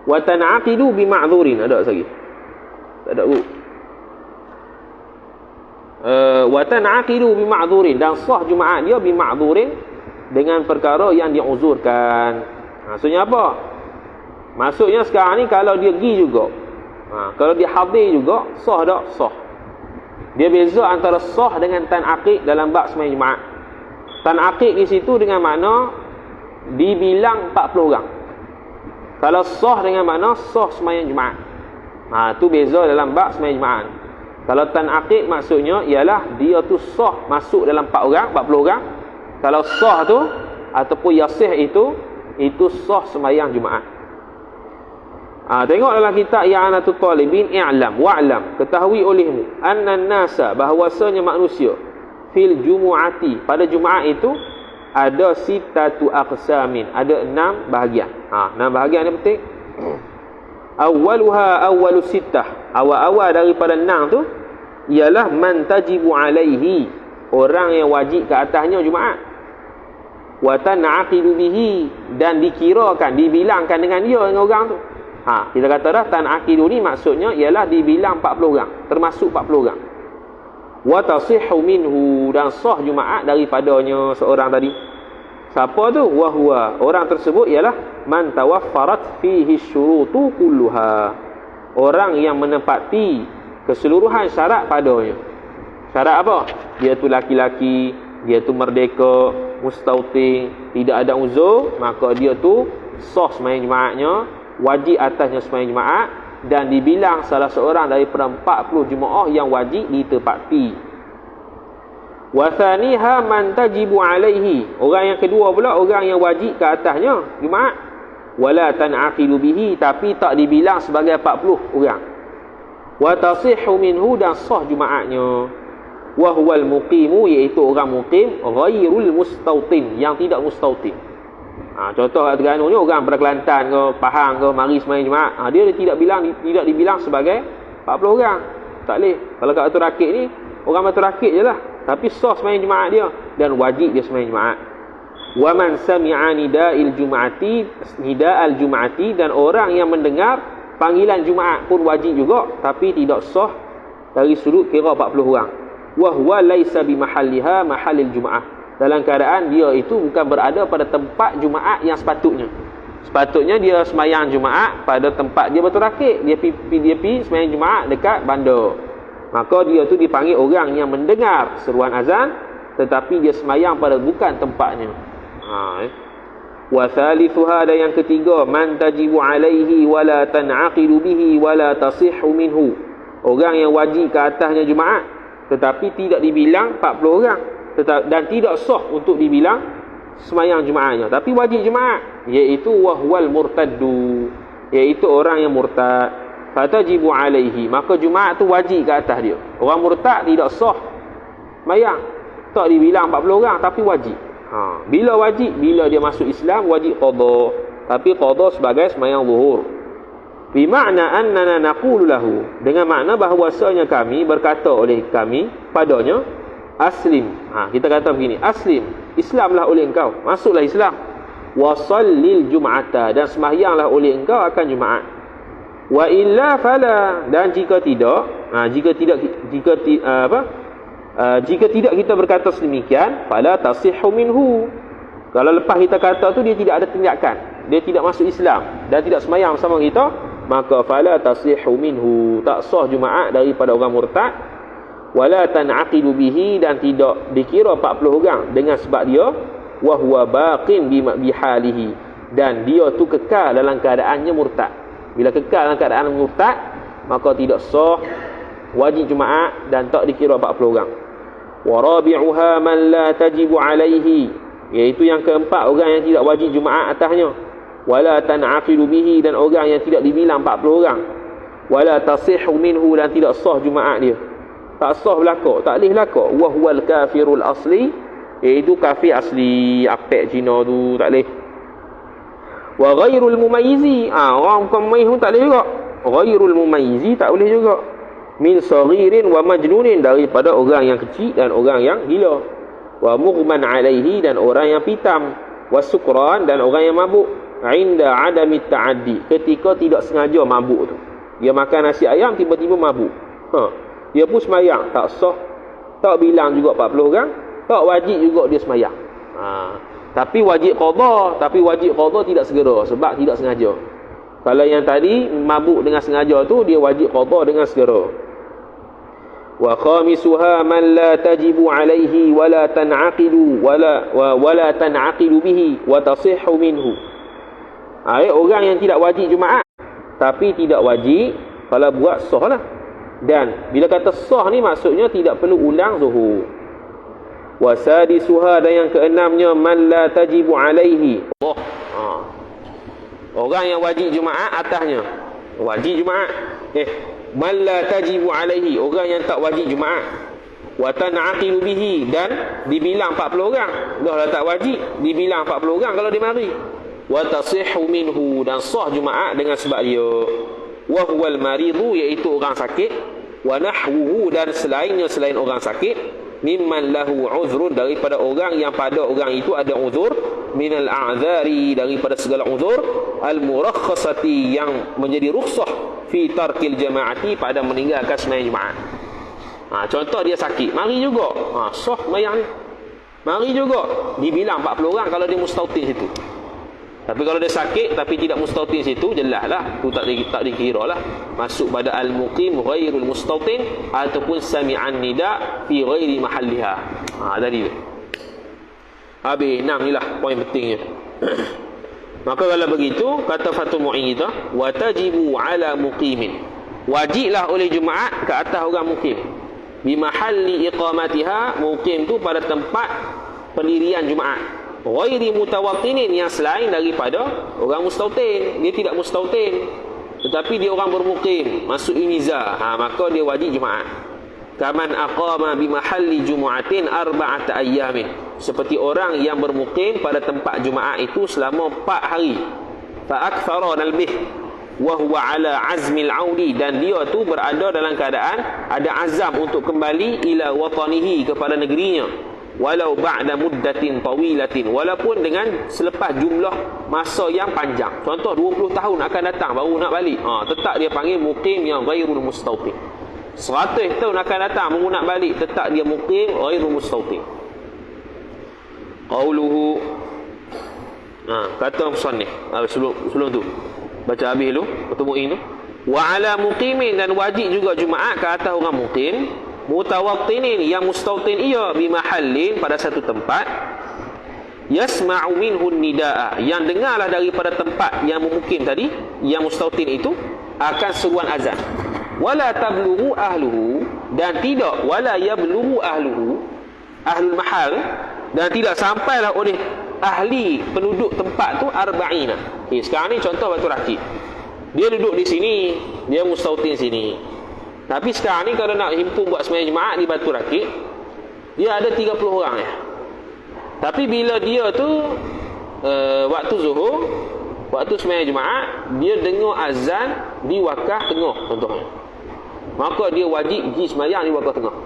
wa tan'aqidu bi ma'dhurin, ada lagi? Tak ada. Wa tan'aqidu bi ma'dhurin, dan sah Jumaat dia bi ma'dhurin, dengan perkara yang diuzurkan. Maksudnya apa? Maksudnya sekarang ni kalau dia pergi juga, kalau dia hadir juga, sah tak? Sah. Dia beza antara sah dengan tan'aqid dalam bab sembahyang Jumaat. Tan'aqid di situ dengan makna dibilang 40 orang. Kalau sah dengan makna sah sembahyang Jumaat. Tu beza dalam bab sembahyang Jumaat. Kalau tan'aqid maksudnya ialah dia tu sah masuk dalam 40 orang. Kalau sah tu ataupun yasih itu sah sembahyang Jumaat. Tengok dalam kitab I'anatul Talibin, i'lam wa'lam, ketahui olehmu, anna nasa, bahawasanya manusia, fil jumu'ati, pada Jumaat itu, ada sitatu aqsamin, ada 6 bahagian. 6 bahagian ni penting. Awwaluha awwalus sittah, awal-awal daripada 6 tu ialah man tajibu alaihi, orang yang wajib ke atasnya Jumaat. Wa tan'aqidu bihi, dan dikirakan, dibilangkan dengan dia dengan orang tu. Kita kata dah tan'aqidu ni maksudnya ialah dibilang 40 orang, termasuk 40 orang. Wa tasihhu minhu, dan sah Jumaat daripadanya seorang tadi. Siapa tu? Wa huwa, orang tersebut ialah man tawaffarat fihi syurutu kulluha, orang yang menepati keseluruhan syarat padanya. Syarat apa? Dia tu laki-laki, dia tu merdeka, mustautin, tidak ada uzur, maka dia tu sah sembahyang Jumaatnya, wajib atasnya sembahyang Jumaat, dan dibilang salah seorang daripada 40 jemaah yang wajib ditepati. Wa thaniha man tajibu alaihi, orang yang kedua pula orang yang wajib ke atasnya Jumaat, wala tan'aqidu bihi, tapi tak dibilang sebagai 40 orang. Wa tasihhu minhu, dan sah Jumaatnya. Wa huwal muqimu, iaitu orang muqim, ghairul mustautin, yang tidak mustautin. Contoh kat Terengganu ni, orang pada Kelantan ke, Pahang ke, mari sembahyang Jumaat, dia tidak dibilang sebagai 40 orang. Tak boleh. Kalau kat Batu Rakit ni, orang Batu Rakit je lah, tapi sah sembahyang Jumaat dia, dan wajib dia sembahyang Jumaat. Wa man sami'a nida'il jum'ati, dan orang yang mendengar panggilan Jumaat pun wajib juga, tapi tidak sah dari sudut kira 40 orang. Wa huwa laisa bi mahalliha mahallil Jumaah, dalam keadaan dia itu bukan berada pada tempat Jumaat yang sepatutnya. Sepatutnya dia sembahyang Jumaat pada tempat dia Batu Rakit, dia pergi sembahyang Jumaat dekat bandar. Maka dia tu dipanggil orang yang mendengar seruan azan, tetapi dia sembahyang pada bukan tempatnya. Wa thalithuha, ada yang ketiga, man tajibu alaihi wala tan'aqidu bihi wala tasihhu minhu, orang yang wajib ke atasnya Jumaat tetapi tidak dibilang 40 orang, dan tidak sah untuk dibilang sembahyang Jumaatnya, tapi wajib Jumaat, iaitu wahwal murtaddu, iaitu orang yang murtad. Fatajibu alaihi, maka Jumaat tu wajib ke atas dia. Orang murtad tidak sah sembahyang, tak dibilang 40 orang, tapi wajib. Bila wajib? Bila dia masuk Islam wajib qada, tapi qada sebagai sembahyang zuhur. Bi makna annana naqulu lahu, dengan makna bahawasanya kami berkata oleh kami padanya, aslim. Kita kata begini, aslim, Islamlah oleh engkau, masuklah Islam. Wa sallil jum'ata, dan sembahyanglah oleh engkau akan Jumaat. Wa illa fala, dan jika tidak kita berkata sedemikian, fala tasihhu minhu, kalau lepas kita kata tu dia tidak ada tindakan, dia tidak masuk Islam dan tidak sembahyang bersama kita, maka fala tasihhu minhu, tak sah Jumaat daripada orang murtad. Wala tan'aqidu bihi, dan tidak dikira 40 orang dengan sebab dia, wa huwa baqin bihalihi, dan dia tu kekal dalam keadaannya murtad. Bila kekal dalam keadaan murtad, maka tidak sah wajib Jumaat dan tak dikira 40 orang. Wa rabi'uha man la tajibu alaihi, iaitu yang keempat, orang yang tidak wajib Jumaat atasnya. Wala tan'aqidu bihi, dan orang yang tidak dibilang 40 orang. Wala tasihhu minhu, dan tidak sah Jumaat dia, tak sah belaka, tak boleh belaka. Wa huwal kafirul asli, iaitu kafir asli, apek Cina tu tak boleh. Wa ghairul mumayyizi, orang bukan mumayyiz pun tak boleh juga. Ghairul mumayyizi tak boleh juga. Min saghirin wa majnunin, daripada orang yang kecil dan orang yang gila. Wa mughman alaihi, dan orang yang pitam. Wa sukran, dan orang yang mabuk. Inda adami ta'addi, ketika tidak sengaja mabuk tu, dia makan nasi ayam tiba-tiba mabuk, dia pun sembahyang, tak sah, tak bilang juga 40 orang, tak wajib juga dia sembahyang. Tapi wajib qada, tidak segera sebab tidak sengaja. Kalau yang tadi mabuk dengan sengaja tu, dia wajib qada dengan segera. Wa khamisuha man la tajibu alaihi wala tan'aqidu wala tan'aqidu bihi wa tasihhu minhu. Orang yang tidak wajib Jumaat tapi tidak wajib, kalau buat sah lah. Dan bila kata sah ni maksudnya tidak perlu ulang zuhur. Wasadisuha, dan yang keenamnya man la tajibu alaihi, orang yang wajib Jumaat atasnya, wajib Jumaat, man la tajibu alaihi, orang yang tak wajib Jumaat. wa tan'aqilu bihi, dan dibilang 40 orang. Dah tak wajib, dibilang 40 orang kalau dia mari. Wa tasihhu minhu, dan sah Jumaat dengan sebab dia. Wa huwal maridu, iaitu orang sakit. Wa nahwuhu, dan selainnya selain orang sakit. Mimman lahu uzrun, daripada orang yang pada orang itu ada uzur. Minal a'zari, daripada segala uzur. Al-murakhasati, yang menjadi rukhsah. Fi tarkil jama'ati, pada meninggalkan sembahyang Jumaat. Contoh dia sakit, mari juga. Sah sembahyang ni. Mari juga. Dibilang 40 orang kalau dia mustautin situ. Tapi kalau dia sakit tapi tidak mustautin situ, jelaslah tu tak dikira lah masuk pada al-muqim ghairul mustautin ataupun sami'an nida fi ghairi mahalliha. Tadi habis 6 ni lah poin pentingnya. Maka kalau begitu, kata Fathul Mu'in kita, wa tajibu ala muqimin, wajiblah oleh Jumaat ke atas orang muqim, bi mahalli iqamatiha, muqim tu pada tempat pendirian Jumaat, ghairi mutawattinin, yang selain daripada orang mustautin. Dia tidak mustautin tetapi dia orang bermukim, masuk imizah, maka dia wajib Jumaat. Kaman aqama bi mahalli jumu'atin arba'ata ayyamin, seperti orang yang bermukim pada tempat Jumaat itu selama 4 hari. Fa akthara nalbih wa huwa ala azmil audi, dan dia tu berada dalam keadaan ada azam untuk kembali ila watanihi, kepada negerinya. Walau ba'da muddatin tawilatin, walaupun dengan selepas jumlah masa yang panjang. Contoh 20 tahun akan datang baru nak balik, tetap dia panggil muqim yang ghairul mustautin. 100 tahun akan datang baru nak balik, tetap dia muqim ghairul mustautin. Qauluhu, kata musannif sebelum tu baca habis dulu bertemuin tu. Wa ala muqimin, dan wajib juga Jumaat ke atas orang muqim, mutawattinin, yang mustautin ia, bimahallin, pada satu tempat, yasma'u minhu nidaa, yang dengarlah daripada tempat yang memukim tadi, yang mustautin itu, akan seruan azan. Wala tablughu ahluhu, dan tidak, wala yablughu ahluhu, ahlul mahal, dan tidak sampailah oleh ahli penduduk tempat tu arba'ina. Sekarang ni contoh Batu Rakit, dia duduk di sini, dia mustautin sini. Tapi sekarang ni kalau nak himpun buat sembahyang Jumaat di Batu Rakit, dia ada 30 orang ya. Tapi bila dia tu waktu zuhur, waktu sembahyang Jumaat, dia dengar azan di Wakaf Tengah contohnya, maka dia wajib pergi sembahyang di Wakaf Tengah.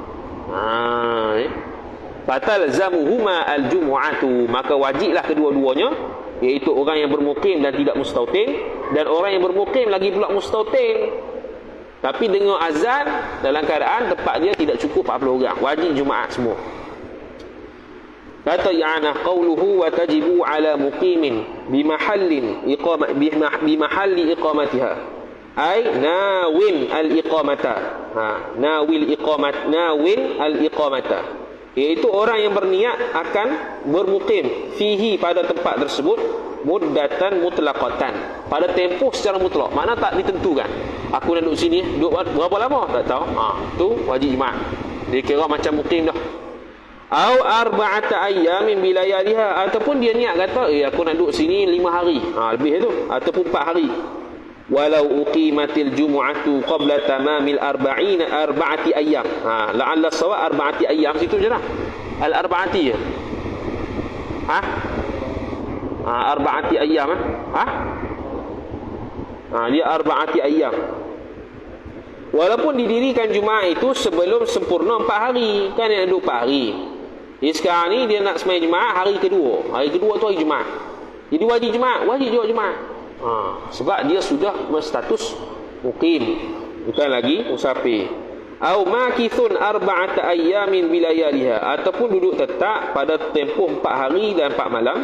Batal zamuhuma al-jumu'atu, maka wajiblah kedua-duanya, iaitu orang yang bermukim dan tidak mustautin, dan orang yang bermukim lagi pula mustautin tapi dengar azan dalam keadaan tempat dia tidak cukup 40 orang, wajib Jumaat semua. Kata I'anah, qauluhu wa tajibu ala muqimin bimahallin bimahalli iqamatiha, ay nawin al-iqamata. Nawil al-iqamata, iaitu orang yang berniat akan bermukim fihi, pada tempat tersebut, muddatan mutlaqatan, pada tempoh secara mutlak, makna tak ditentukan. Aku nak duduk sini, duduk berapa lama tak tahu. Tu wajib Jumaat, dia kira macam mukim dah. Au arba'ata ayyamin bilayaliha, ataupun dia niat kata aku nak duduk sini 5 hari, lebih tu, ataupun 4 hari. Walau uqimatil jumu'atu qabla tamamil arba'ati ayyam, la'alla sawab arba'ati ayyam, situ je lah al-arba'ati je. Arba'ati ayyam dia arba'ati ayyam. Walaupun didirikan Jumaat itu sebelum sempurna 4 hari, kan dia nak duduk 4 hari. Jadi sekarang ni dia nak sembahyang Jumaat hari kedua. Hari kedua tu hari Jumaat, jadi wajib Jumaat, wajib juga Jumaat. Sebab dia sudah berstatus muqim, bukan lagi musafir. Au makithun arba'ata ayyamin bilayaliha, ataupun duduk tetap pada tempoh 4 hari dan 4 malam.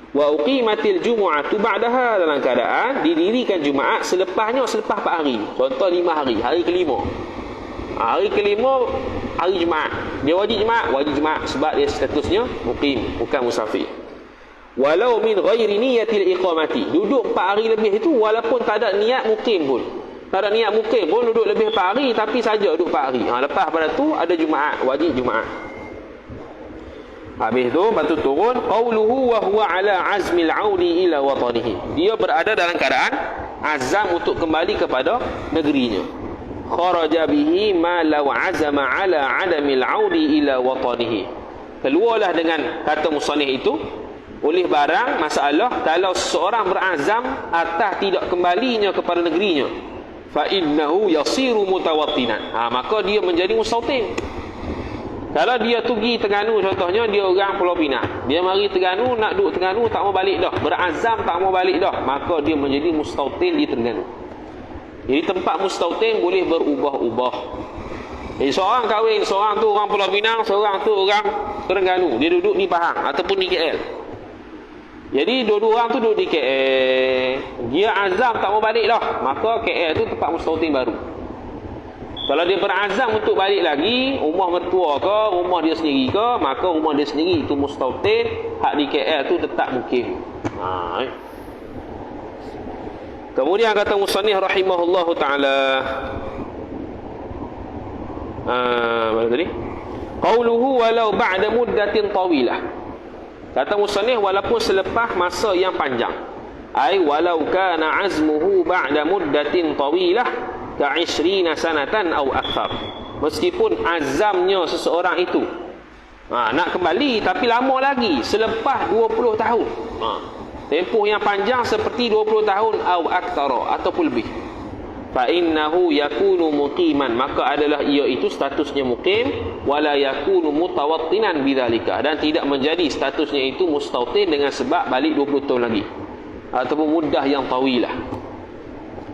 Wa uqimatil jumu'atu ba'daha, dalam keadaan didirikan Jumaat selepasnya, selepas 4 hari. Contoh 5 hari, hari kelima. Hari kelima hari Jumaat, dia wajib Jumaat sebab dia statusnya muqim, bukan musafir. Walau min ghairi niyatil iqamati, duduk 4 hari lebih itu walaupun tak ada niat muqim pun. Tak ada niat muqim pun, duduk lebih 4 hari tapi saja duduk 4 hari. Lepas pada tu ada Jumaat, wajib Jumaat. Habis tu batu turun, qauluhu wa huwa ala azmil audi ila watanihi, dia berada dalam keadaan azam untuk kembali kepada negerinya. kharaja bihi ma law azama ala adamil audi ila watanihi. Keluarlah dengan kata musannif itu oleh barang masalah kalau seseorang berazam atas tidak kembalinya kepada negerinya, fa innahu yasiru mutawattinan. Maka dia menjadi mustautin. Kalau dia pergi Terengganu contohnya, dia orang Pulau Pinang, dia mari Terengganu, nak duduk Terengganu, tak mau balik dah, berazam tak mau balik dah, maka dia menjadi mustautin di Terengganu. Jadi tempat mustautin boleh berubah-ubah. Jadi seorang kahwin, seorang tu orang Pulau Pinang, seorang tu orang Terengganu, dia duduk di Pahang ataupun di KL. Jadi dua-dua orang tu duduk di KL, dia azam tak mau balik dah, maka KL tu tempat mustautin baru. Kalau dia berazam untuk balik lagi, rumah mertua ke, rumah dia sendiri ke, maka rumah dia sendiri itu mustautin, hak di KL tu tetap mukim. Kemudian kata musannif rahimahullahu taala, mana tadi? Qauluhu walau ba'da muddatin tawilah. Kata musannif walaupun selepas masa yang panjang. Ai walau kana azmuhu ba'da muddatin tawilah ka'20 sanatan au akthar. Meskipun azamnya seseorang itu nak kembali tapi lama lagi, selepas 20 tahun. Tempoh yang panjang seperti 20 tahun au akthara ataupun lebih. Fa innahu yakunu muqiman, maka adalah ia itu statusnya muqim, wala yakunu mutawattinan bidzalika, dan tidak menjadi statusnya itu mustautin dengan sebab balik 20 tahun lagi ataupun muddah yang tawilah.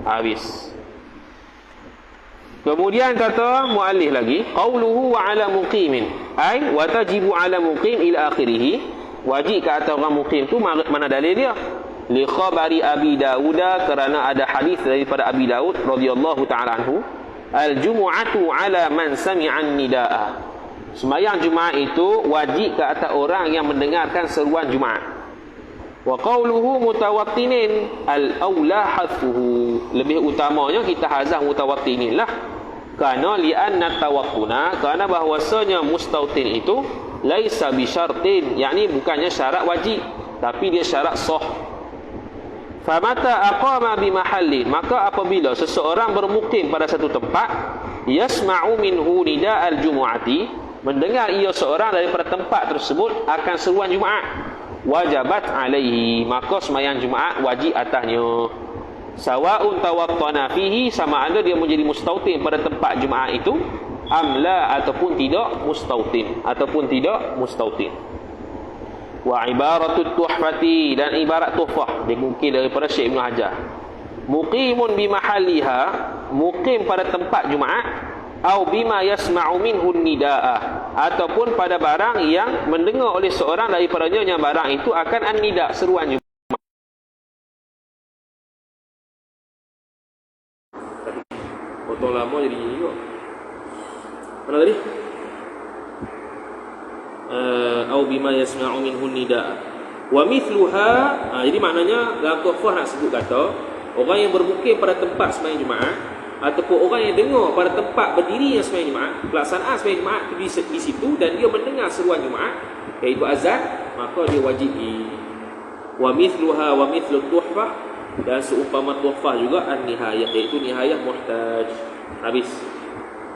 Habis. Kemudian kata muallif lagi, qauluhu wa ala muqimin, ai wa tajibu ala muqim ila akhirih. Wajib ke atas orang muqim tu mana dalil dia? Li khabari Abi Dawud, kerana ada hadis daripada Abi Dawud radhiyallahu taala anhu, al jumu'atu ala man sami'a nidaa. Sembahyang Jumaat itu wajib ke atas orang yang mendengarkan seruan Jumaat. Wa qawluhu mutawattinin al aula hadfuhu, lebih utamanya kita hazah mutawattinin lah, kerana li'anna tawakkuna, kerana bahwasanya mustautin itu laisa bi syartin, yakni bukannya syarat wajib tapi dia syarat sah. Famata aqama bi mahallin, maka apabila seseorang bermukim pada satu tempat, yasma'u minhu nida al jumu'ati, mendengar ia seorang daripada tempat tersebut akan seruan Jumaat, wajabat alaihi, maka sembahyang Jumaat wajib atasnya. Sawa'un tawattana fihi, sama ada dia menjadi mustautin pada tempat Jumaat itu, amla ataupun tidak mustautin, ataupun tidak mustautin. Wa ibaratut tuhfati, dan ibarat tuhfah dikukil daripada Syekh Ibn Hajar, muqimun bi mahalliha, muqim pada tempat Jumaat, au bima yasma'u minhu nidaa, ataupun pada barang yang mendengar oleh seorang daripadanya yang barang itu akan an-nida, seruan Jumaat. Potong lama jadi gini juga. Mana tadi? Au bima yasma'u minhu nidaa wa mithluha. Jadi maknanya dalam tuhfah nak sebut kata orang yang bermukim pada tempat sembahyang Jumaat, ataupun orang yang dengar pada tempat berdiri yang sembahyang Jumaat, pelaksanaan sembahyang Jumaat di situ, dan dia mendengar seruan Jumaat iaitu azan, maka dia wajib wa mithluha wa mithlu tuhfah, dan seumpama tuhfah juga an-nihayah, iaitu nihayah muhtaj. Habis.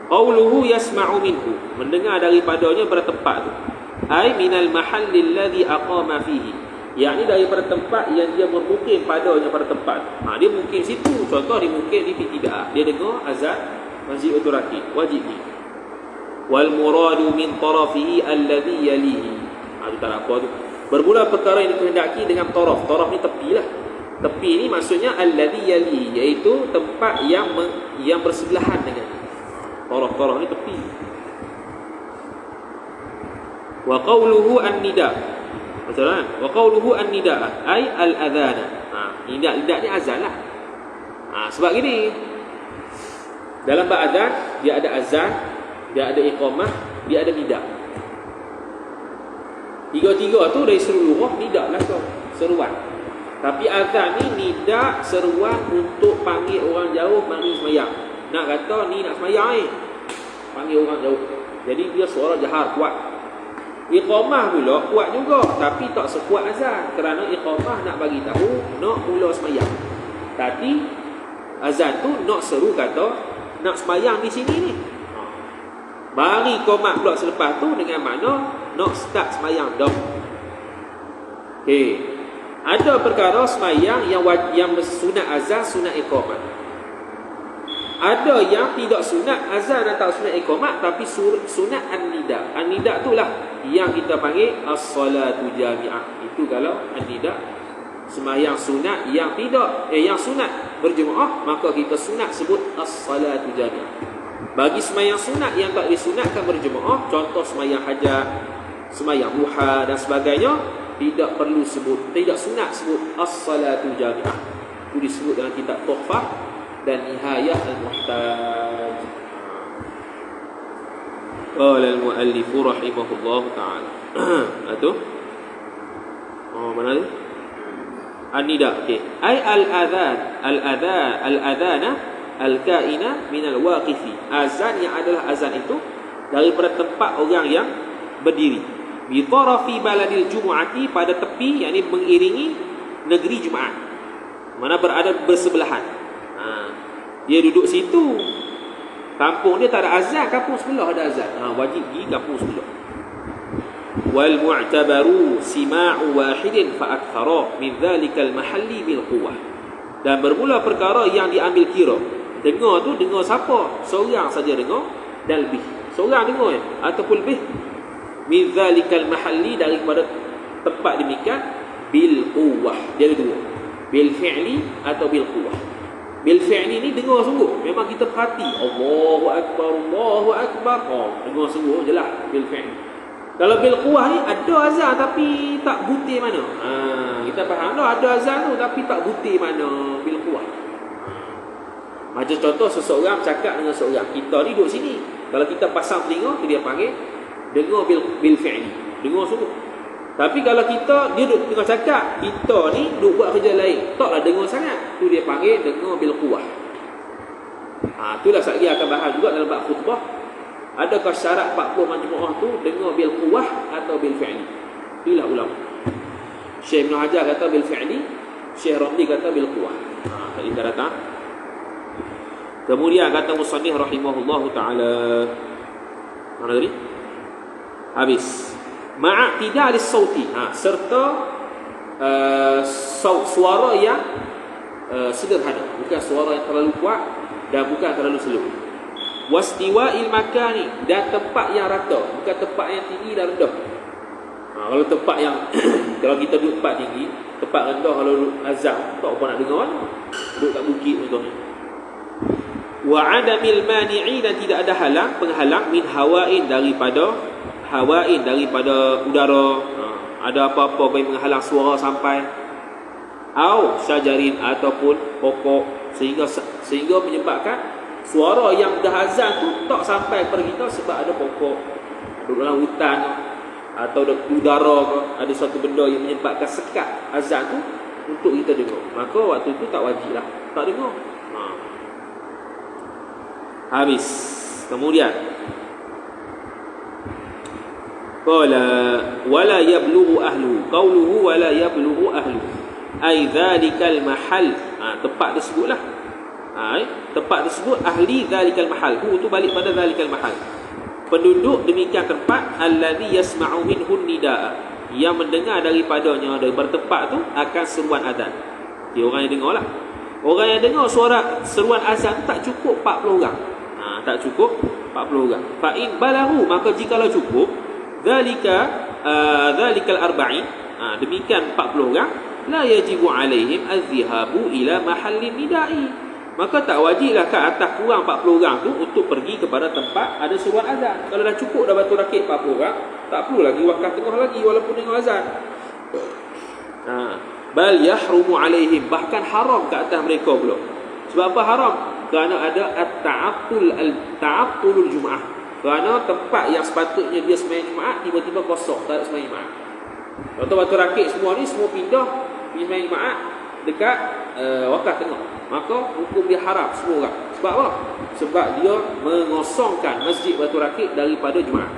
Qauluhu yasma'u minhu, mendengar daripadanya pada tempat tu, ai minal mahallil ladzi aqama fihi, yakni daripada tempat yang dia bermukim padanya pada tempat. Dia mukim situ, contoh dia mukim di P3A, dia dengar azan Masjid Uturaki, wajib ni. Wal muradu min tarafihi alladhi yalihi, itu tak apa tu. Bermula perkara yang dikehendaki dengan taraf. Taraf ni tepi lah. Tepi ni maksudnya alladhi yalihi, iaitu tempat yang bersebelahan dengan taraf ni tepi. Wa qawluhu an-nida, betul kan? Wa qawluhu an-nida ay al-adhana. Nida ni azan lah. Sebab gini, dalam bab azan dia ada azan, dia ada iqamah, dia ada nida. Tiga-tiga tu dari seluruh nida lah tu, seruan. Tapi azan ni nida, seruan untuk panggil orang jauh, panggil sembahyang. Nak kata ni nak sembahyang panggil orang jauh. Jadi dia suara jahar kuat. Iqamah pula kuat juga, tapi tak sekuat azan, kerana iqamah nak bagi tahu nak mula sembahyang. Tapi azan tu nak seru kata nak sembahyang di sini ni. Bagi qomat pula selepas tu dengan makna nak start sembahyang dah. Okey. Ada perkara sembahyang yang sunat azan, sunat iqamat. Ada yang tidak sunat azan dan tak sunat iqamat tapi sunat an-nida. An-nida itulah yang kita panggil as-salatu jami'ah. Itu kalau an-nida sembahyang sunat yang tidak yang sunat berjemaah, maka kita sunat sebut as-salatu jami'ah. Bagi sembahyang sunat yang tak disunatkan berjemaah, contoh sembahyang hajat, sembahyang duha dan sebagainya, tidak perlu sebut, tidak sunat sebut as-salatu jami'ah. Itu disebut dalam kitab Tuhfah dan Nihayah al-Muhtaj. Qala al-muallif rahimahullah ta'ala. Itu mana ni? An-nida. Okey. Ai al-adhana al-kaina min al-waqifi. Azan yang adalah azan itu daripada tempat orang yang berdiri. Bi tarafi baladil jumu'ati, pada tepi, yakni mengiringi negeri Jumaat. Mana berada bersebelahan. Dia duduk situ. Kampung dia tak ada azan, kampung sebelah ada azan. Wajib pergi kampung sebelah. Wal mu'tabaru sima'u wahidin fa akthara min dzalikal mahalli bil quwwah. Dan bermula perkara yang diambil kira. Dengar tu dengar siapa? Seorang saja dengar dan lebih. Seorang dengar ataupun lebih. Min dzalikal mahalli, daripada tempat demikian, bil quwwah. Dia ada dua. Bil fi'li atau bil quwwah. Bil fi'li ni dengar sungguh. Memang kita perhati. Allahu akbar, Allahu akbar. Dengar sungguh jelas bil fi'li. Kalau bil quwwah ni ada azan tapi tak butir mana. Kita faham dah ada azan tu tapi tak butir mana bil quwwah. Macam contoh seseorang cakap dengan seorang, kita ni duduk sini. Kalau kita pasang telinga tu dia panggil dengar bil fi'li. Dengar sungguh. Tapi kalau kita dia duduk tengah cakap, kita ni duduk buat kerja lain, taklah dengar sangat. Tu dia panggil dengar bil quwwah. Itulah sekali akan bahas juga dalam bab khutbah. Adakah syarat 40 majmu'ah tu dengar bil quwwah atau bil fi'li? Itulah ulama. Syekh Ibn Hajar kata bil fi'li, Syekh Ramli kata bil quwwah. Tadi kita datang. Kemudian kata musannif rahimahullahu taala, mana tadi? Habis. Ma'tidalis sauti, serta suara yang sederhana, bukan suara yang terlalu kuat dan bukan terlalu slow. Wastiwa'il makani, dan tempat yang rata, bukan tempat yang tinggi dan rendah. Kalau tempat yang kalau kita duduk tempat tinggi, tempat rendah, kalau azan tak apa nak dengar mana. Duduk kat bukit contohnya. Wa adamil mani'i, dan tidak ada penghalang min hawain, daripada udara. Ada apa-apa yang menghalang suara sampai, au syajarin, ataupun pokok, sehingga menyebabkan suara yang dah azan tu tak sampai kepada kita sebab ada pokok, ada dalam hutan, atau ada udara ke, ada satu benda yang menyebabkan sekat azan tu untuk kita dengar. Maka waktu tu tak wajib lah, tak dengar. Habis. Kemudian qala wala yablughu ahlu, qauluhu wala yablughu ahlu ai dzalikal mahal. Tempat tersebutlah, tempat tersebut ahli dzalikal mahal. Tu balik pada dzalikal mahal, penduduk demikian tempat, allazi yasma'u minhu nidaa, yang mendengar daripadanya, daripada tempat tu, akan seruan azan. Dia orang yang dengar lah. Orang yang dengar suara seruan azan tak cukup 40 orang. Tak cukup 40 orang. Fa in balahu, maka jikalau cukup, dzalikal arba'in, demikian 40 orang, la yajibu alaihim az-zihabu ila mahallin nida'i, maka tak wajiblah ke atas kurang 40 orang tu untuk pergi kepada tempat ada seruan azan. Kalau dah cukup dah batu rakit 40 orang, tak perlu lagi wakaf tengah lagi walaupun dengar azan. Bal yahrumu alaihim, bahkan haram ke atas mereka pula. Sebab apa haram? Kerana ada ta'attulul Jumaah. Kerana tempat yang sepatutnya dia sembahyang Jumaat tiba-tiba kosong, tak ada sembahyang Jumaat. Contoh batu rakit semua ni semua pindah pergi sembahyang Jumaat dekat wakaf tengah, maka hukum dia haram semua orang. Sebab apa? Sebab dia mengosongkan masjid batu rakit daripada Jumaat.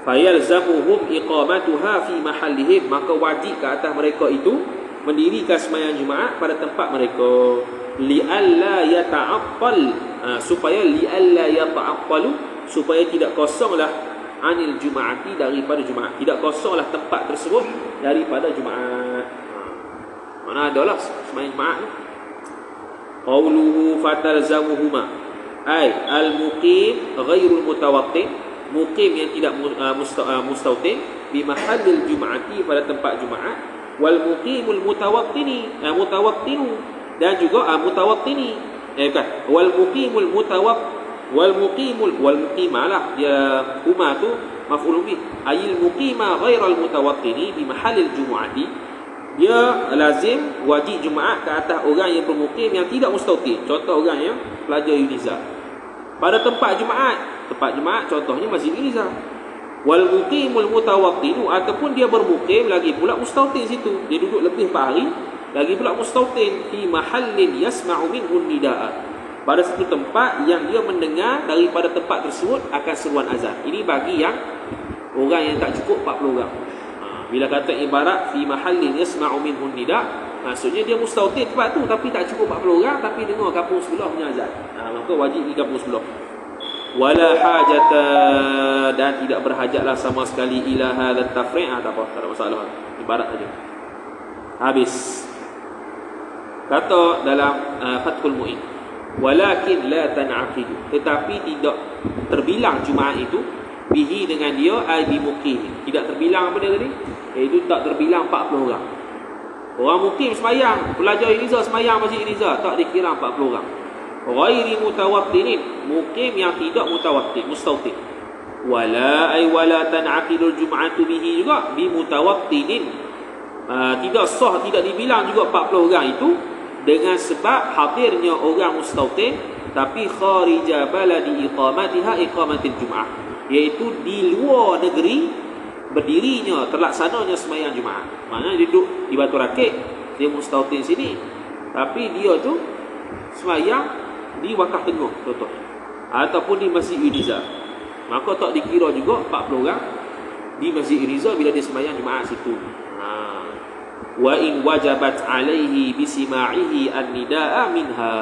Fayalzamuhum iqamatuha fi mahallihim, maka wajib ke atas mereka itu mendirikan sembahyang Jumaat pada tempat mereka, li'alla yata'aqqal, supaya li'alla yata'aqqalu, supaya tidak kosonglah anil Jumaati, daripada Jumaat, tidak kosonglah tempat tersebut daripada Jumaat. Mana adalah sembahyang Jumaat ni. Qauluhu fatalzamuhuma, ay al-muqim ghairul mutawattin, muqim yang tidak mustautin, bi mahallil Jumaati, pada tempat Jumaat, wal muqimul mutawattini, mutawattinu, dan juga mutawattini, bukan, wal muqimul wal muqimah lah, dia huma tu maf'ul bih, ayil muqima ghairal mutawattini bi mahallil Jumaati, dia lazim wajib Jumaat ke atas orang yang bermukim yang tidak mustautin. Contoh orang yang pelajar Uniza pada tempat Jumaat contohnya Masjid Uniza. Wal muqimul mutawattinu, ataupun dia bermukim lagi pula mustautin situ, dia duduk lebih 4 hari lagi pula mustautin, fi mahallin yasma'u minhu nidaa, pada satu tempat yang dia mendengar daripada tempat tersebut akan seruan azan. Ini bagi yang orang yang tak cukup 40 orang. Bila kata ibarat fi mahallin yasma'u minhu nida, maksudnya dia mustautin tempat tu tapi tak cukup 40 orang, tapi dengar kampung sebelah punya azan. Maka wajib di kampung sebelah. Wala hajata, dan tidak berhajatlah sama sekali ila hadzal tafri', tak apa, tak ada masalah. Ibarat saja. Habis. Kata dalam Fathul Mu'in, walakin la tan'aqidu, tetapi tidak terbilang Jumaat itu bihi dengan dia, ai bi muqim, tidak terbilang apa dia tadi, iaitu tak terbilang 40 orang. Orang muqim sembahyang, pelajar Iriza sembahyang Masjid Iriza, tak dikira 40 orang. Ghairi mutawattinin, muqim yang tidak mutawattin, mustautin. Wala ay wala tan'aqidul jum'atu bihi, juga bi mutawattinin, tidak sah, tidak dibilang juga 40 orang itu dengan sebab hadirnya orang mustautin tapi kharija baladi iqamatiha iqamatil jum'ah, iaitu di luar negeri berdirinya, terlaksananya sembahyang Jumaat. Maknanya dia duduk di Batu Rakit, dia mustautin sini, tapi dia tu sembahyang di Wakaf Tengah contoh, ataupun di Masjid Uniza, maka tak dikira juga 40 orang di Masjid Uniza bila dia sembahyang Jumaat situ. Wa in wajabat alaihi bisima'ihi an-nidaa minha,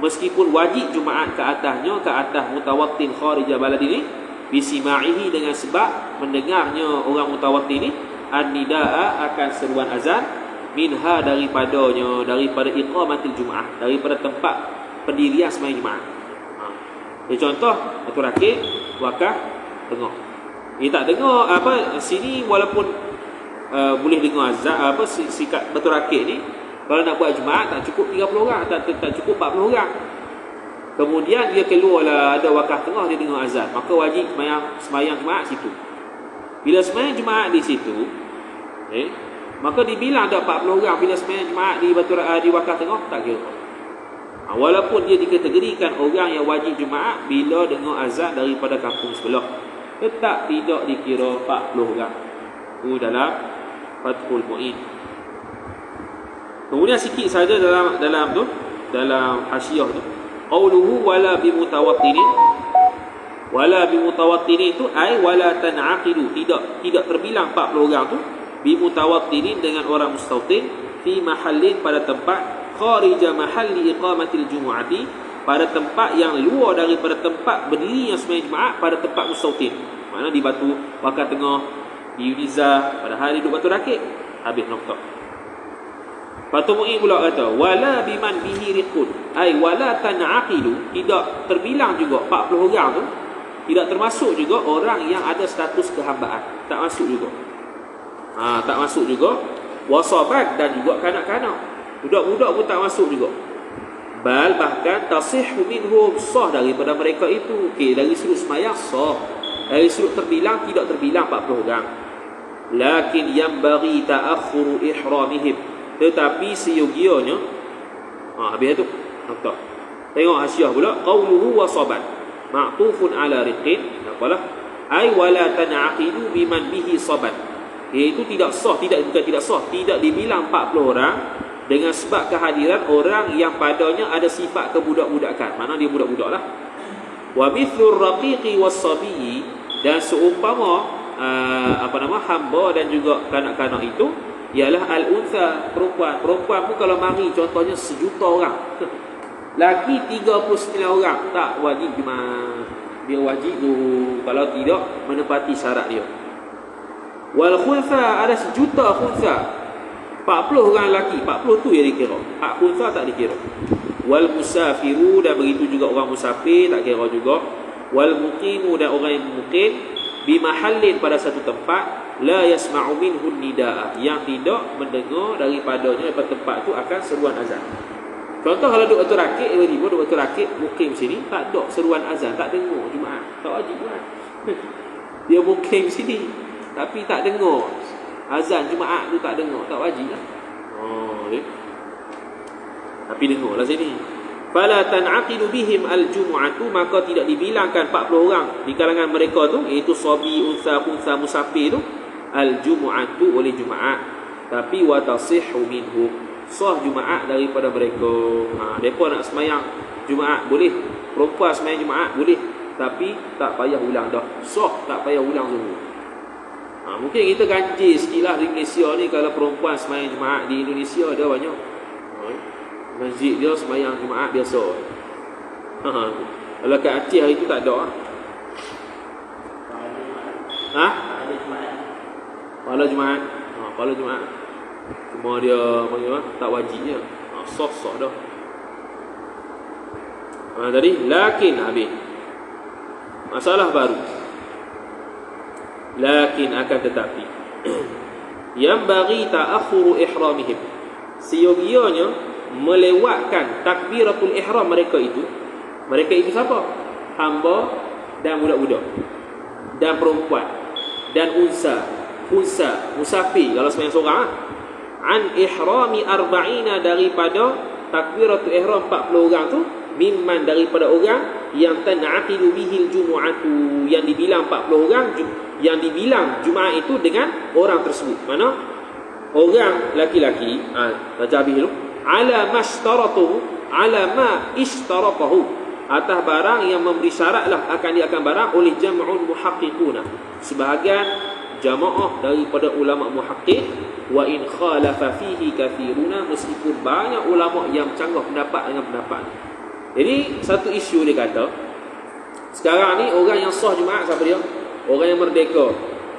meskipun wajib Jumaat ke atasnya, ke atas mutawattin kharija balad ini, bisima'ihi dengan sebab mendengarnya orang mutawattin ini, an-nidaa akan seruan azan, minha daripadanya, daripada iqamatil Jumaah, daripada tempat pendirian sembahyang Jumaat. Contoh Batu Rakit, Wakaf Tengah. Dia tak dengar apa sini, walaupun boleh dengar azan apa sikat Batu Rakit ni, kalau nak buat Jumaat tak cukup 30 orang, tak cukup 40 orang. Kemudian dia keluarlah ada Wakaf Tengah, dia dengar azan, maka wajib sembahyang Jumaat situ. Bila sembahyang Jumaat di situ, maka dibilang ada 40 orang bila sembahyang Jumaat di Wakaf Tengah, tak kira. Walaupun dia dikategorikan orang yang wajib Jumaat bila dengar azan daripada kampung sebelah, tetap tidak dikira 40 orang. Itu dalam Fathul Mu'in. Kemudian sikit saja dalam hasyiah tu, qauluhu wala bimutawattinin, wala bimutawattinin itu ai wala tan'aqidu, tidak terbilang 40 orang tu bimutawattinin dengan orang mustautin, fi mahallin pada tempat, kharija mahalli iqamatil jumu'ati, pada tempat yang luar daripada tempat berdirinya sembahyang Jumaat, pada tempat mustautin. Mana di Batu Wakaf Tengah, di Uniza, padahal di Batu Rakit. Habis nokta. Fathul Mu'in pula kata wala biman bihi riqun, ai wala tan'aqidu, tidak terbilang juga 40 orang tu, tidak termasuk juga orang yang ada status kehambaan, tak masuk juga. Tak masuk juga wasabat, dan juga kanak-kanak, budak-budak pun tak masuk juga. Bal bahkan tasihhu minhum, sah daripada mereka itu. Okey, dari sudut sembahyang sah, dari sudut terbilang tidak terbilang 40 orang. Lakin yanbaghi ta'akhkhuru ihramihim, tetapi seyogianya habis tu nokta. Tengok hasyiah pula, qauluhu wasaban ma'tufun ala riqin, apalah, ai wala tan'aqidu biman bihi saban, iaitu tidak sah, bukan tidak sah, tidak dibilang 40 orang dengan sebab kehadiran orang yang padanya ada sifat kebudak-budakan. Mana dia budak-budak lah. Wa mithlur raqiqi was-sabiyi, dan seumpama hamba dan juga kanak-kanak itu, ialah al-untha, perempuan. Perempuan pun kalau mari contohnya 1,000,000 orang. Laki 39 orang, tak wajib Jumaat. Dia wajib tu kalau tidak menepati syarat dia. Wal khunsa, ada 1,000,000 khunsa. 40 orang lelaki, 40 tu yang dikira. Hak khunsa tak dikira. Wal musafiru, dan begitu juga orang musafir tak kira juga. Wal muqimu, dan orang yang muqim bi mahallin, pada satu tempat, la yasma'u minhu nidaa, yang tidak mendengar daripadanya daripada tempat tu akan seruan azan. Contoh kalau duk Batu Rakit, tiba-tiba duk Batu Rakit mukim sini, tak ada seruan azan, tak dengar Jumaat, tak wajib Jumaat. Dia mukim sini tapi tak dengar azan Jumaat tu, tak dengar, tak wajib lah. Tapi dengarlah sini. Fala tan'aqidu bihim al-jumu'atu, maka tidak dibilangkan 40 orang di kalangan mereka tu, iaitu sabi, unsa, khunsa, musafir tu, al-jumu'atu oleh Jumaat. Tapi wa tasihhu minhum, sah Jumaat daripada mereka. Mereka nak semayang Jumaat boleh, perempuan semayang Jumaat boleh, tapi tak payah ulang dah, sah, tak payah ulang zuhur. Mungkin kita ganjil sikit lah di Malaysia ni. Kalau perempuan semayang Jumaat di Indonesia ada banyak masjid dia semayang Jumaat biasa. Kalau kat Aceh hari tu tak ada. Pada Jumaat. Pada Jumaat. Cuma dia panggil apa? Tak wajib je. Sah-sah dah. Tadi lakin habis. Masalah baru. Lakin akan tetapi yang bagi ta'akhuru ihramihim, seyogianya melewatkan takbiratul ihram mereka itu. Mereka itu siapa? Hamba dan budak-budak dan perempuan dan unsa, musafir kalau semayang seorang. An ihrami arba'ina, daripada takbiratul ihram 40 orang tu, mimman, daripada orang yang tan'aqidu bihil jumu'atu, yang dibilang 40 orang, yang dibilang Jumaat itu dengan orang tersebut. Mana? Orang laki-laki, baca habis dulu. Ala ma ishtaratahu, atas barang yang memberi syaratlah akan dia akan barang oleh jam'un muhaqqiquna, sebahagian jamaah daripada ulama muhaqqiq. Wa in khalafa fihi kathiruna, meskipun banyak ulama yang canggah pendapat dengan pendapat ni. Jadi satu isu dia kata, sekarang ni orang yang sah Jumaat siapa dia? Orang yang merdeka,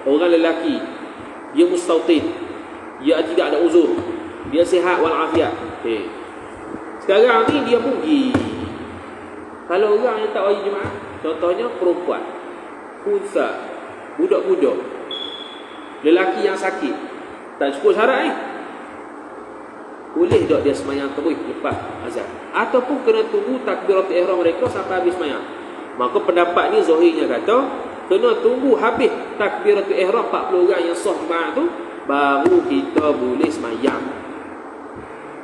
orang lelaki, dia mustautin, dia tidak ada uzur, dia sihat walafiat. Sekarang ni dia pergi. Kalau orang yang tak wajib Jumaat, contohnya perempuan, unsa, budak-budak, lelaki yang sakit, tak cukup syarat ni, boleh tak dia semayang terus lepas azan, ataupun kena tunggu takbiratul ihram mereka sampai habis semayang? Maka pendapat ni zahirnya kata kena tunggu habis takbiratul ihram 40 orang yang sah Jumaat tu, baru kita boleh semayang.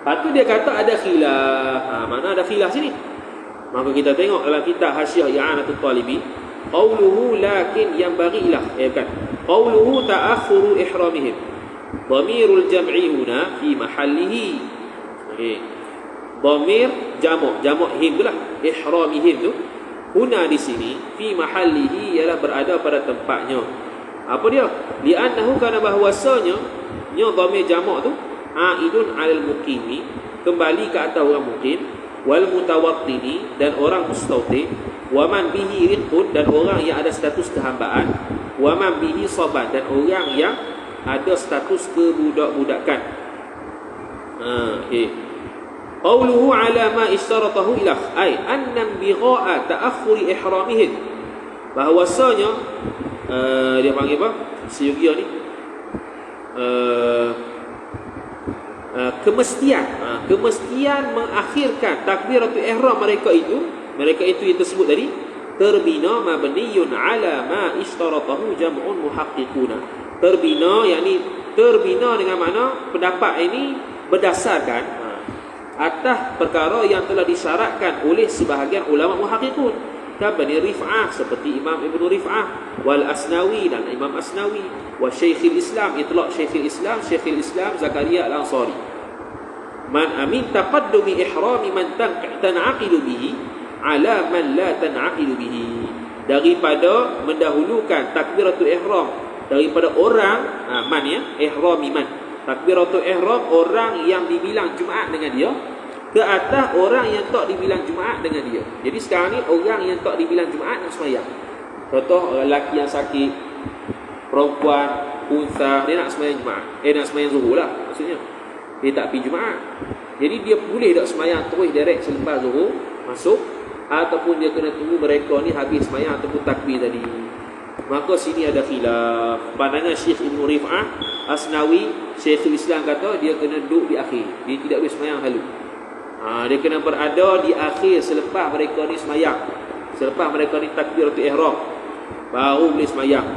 Lepas tu dia kata ada khilaf. Mana ada khilaf sini? Maka kita tengok dalam kitab Hasyiah I'anatul Talibin, qauluhu lakin yang barilah, qauluhu ta'akhuru ihramihim, dhamirul jam'i huna fi mahallihi. Dhamir jamak him tu lah, ihramihim tu, huna di sini fi mahallihi, ialah berada pada tempatnya. Apa dia? Li'annahu, kana bahwasanya nya dhamir jamak tu aidun 'alal muqimi, kembali ke atas orang muqim, wal mutawattini, dan orang mustautin, wa man bihi riqun, dan orang yang ada status kehambaan, wa man bihi saban, dan orang yang ada status kebudak-budakan. Qauluhu ala ma ishtaratahu ilah, ay annam bigha'a ta'akhuri ihramihim, bahwasanya dia panggil apa? Seyogia ni kemestian mengakhirkan takbiratul ihram mereka itu yang tersebut tadi, terbina mabniyun ala ma ishtaratahu jam'un muhaqqiquna. Terbina, yakni terbina dengan mana pendapat ini berdasarkan atas perkara yang telah disyaratkan oleh sebahagian ulama muhaqqiqun, Bani Rif'ah, seperti Imam Ibn Rif'ah, wal Asnawi, dan Imam Asnawi, wa Syekhul Islam, itlaq Syekhul Islam Zakaria Al-Ansari. Man amin taqaddumi ihrami man tan'aqidu bihi ala man la tan'aqidu bihi, daripada mendahulukan takbiratul ihram daripada orang man, ya, ihrami man, takbiratul ihram orang yang dibilang Jumaat dengan dia ke atas orang yang tak dibilang Jumaat dengan dia. Jadi sekarang ni orang yang tak dibilang Jumaat nak sembahyang. Contoh lelaki yang sakit, perempuan, unsa, dia nak sembahyang Jumaat. Nak sembahyang Zuhur lah maksudnya. Dia tak pergi Jumaat. Jadi dia boleh tak sembahyang terus direct selepas Zuhur masuk, ataupun dia kena tunggu mereka ni habis sembahyang ataupun takbir tadi. Maka sini ada khilaf. Pandangan Syekh Ibn Rif'ah Asnawi, Syekhul Islam kata dia kena duduk di akhir. Dia tidak boleh sembahyang halu. Dia kena berada di akhir selepas mereka ni sembahyang. Selepas mereka ni takbiratul ihram baru boleh sembahyang.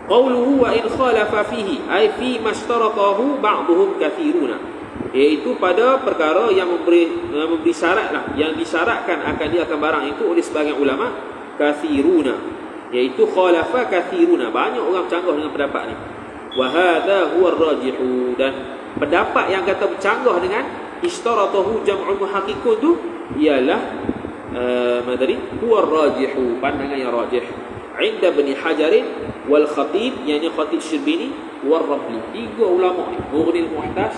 Qauluhu wa in khalafa fihi ay fi mashtaratahu ba'dhum kathiruna, iaitu pada perkara yang memberi syarat lah, yang disyaratkan akan dia akan barang itu oleh sebagian ulama, kathiruna, iaitu khalafa kathiruna, banyak orang bercanggah dengan pendapat ni. Wa hadha huwa ar-rajihu, dan pendapat yang kata bercanggah dengan ishtaratahu jam'ul muhaqqiqun tu ialah mana tadi? Huwa ar-rajihu, pandangan yang rajih. Inda Ibn Hajar wal Khatib, yakni Khatib Syrbini wal Rabli, tiga ulama ni, Mughnil Muhtaj,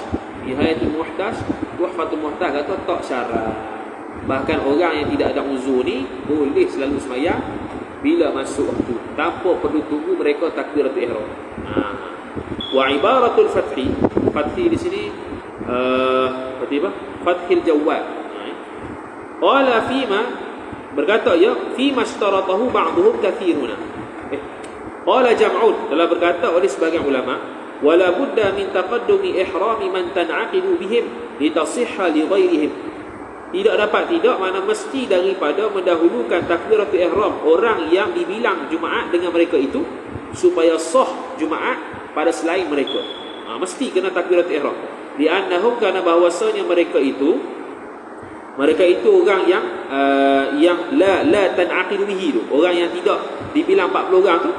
Nihayatul Muhtaj, Tuhfatul Muhtaj, kata tak syarat. Bahkan orang yang tidak ada uzur ni boleh selalu sembahyang bila masuk waktu, tanpa perlu tunggu mereka takbiratul ihram. Wa ibaratul fathi, fathi di sini fathi apa? Fathil Jawad. Qala fima, berkata ya, fima ishtaratahu ba'dhum kathiruna. Qala jam'un, telah berkata oleh sebagian ulama, wala budda min taqaddumi ihrami man tan'aqidu bihim litasihha li ghairihim. Tidak dapat tidak, mana mesti daripada mendahulukan takbiratul ihram orang yang dibilang Jumaat dengan mereka itu supaya sah Jumaat pada selain mereka. Mesti kena takbiratul ihram. Li'annahum, karena bahawasanya mereka itu orang yang la tan'aqidu bihi tu, orang yang tidak dibilang 40 orang tu,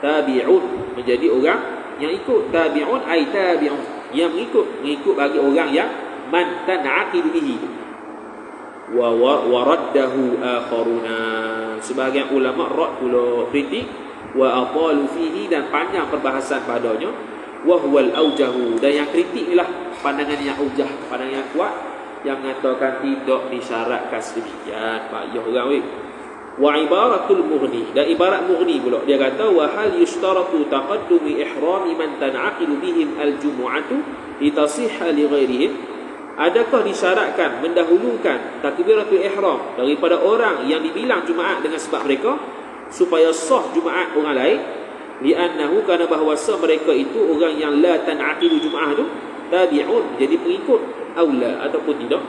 tabi'un, menjadi orang yang ikut. Tabi'un ay tabi'un, yang mengikut bagi orang yang man tan'aqidu bihi. Wa raddahu akharuna, sebahagian ulama rad pula, kritik, wa atalu fihi, dan panjang perbahasan padanya, wa huwal aujahu, dan yang kritik inilah pandangan yang aujah, pandangan yang kuat, yang mengatakan tidak disyaratkan sedemikian. Payah orang weh. Wa ibaratul Mughni, dan ibarat Mughni pula, dia kata wa hal yushtaratu taqaddumi ihrami man tan'aqidu bihim al-jumu'atu litasihha li ghairihim, adakah disyaratkan mendahulukan takbiratul ihram daripada orang yang dibilang Jumaat dengan sebab mereka supaya sah Jumaat orang lain? Li'annahu, karena bahawasa mereka itu orang yang la tan'aqidu Jumaat tu tabi'un, jadi pengikut, aula ataupun tidak.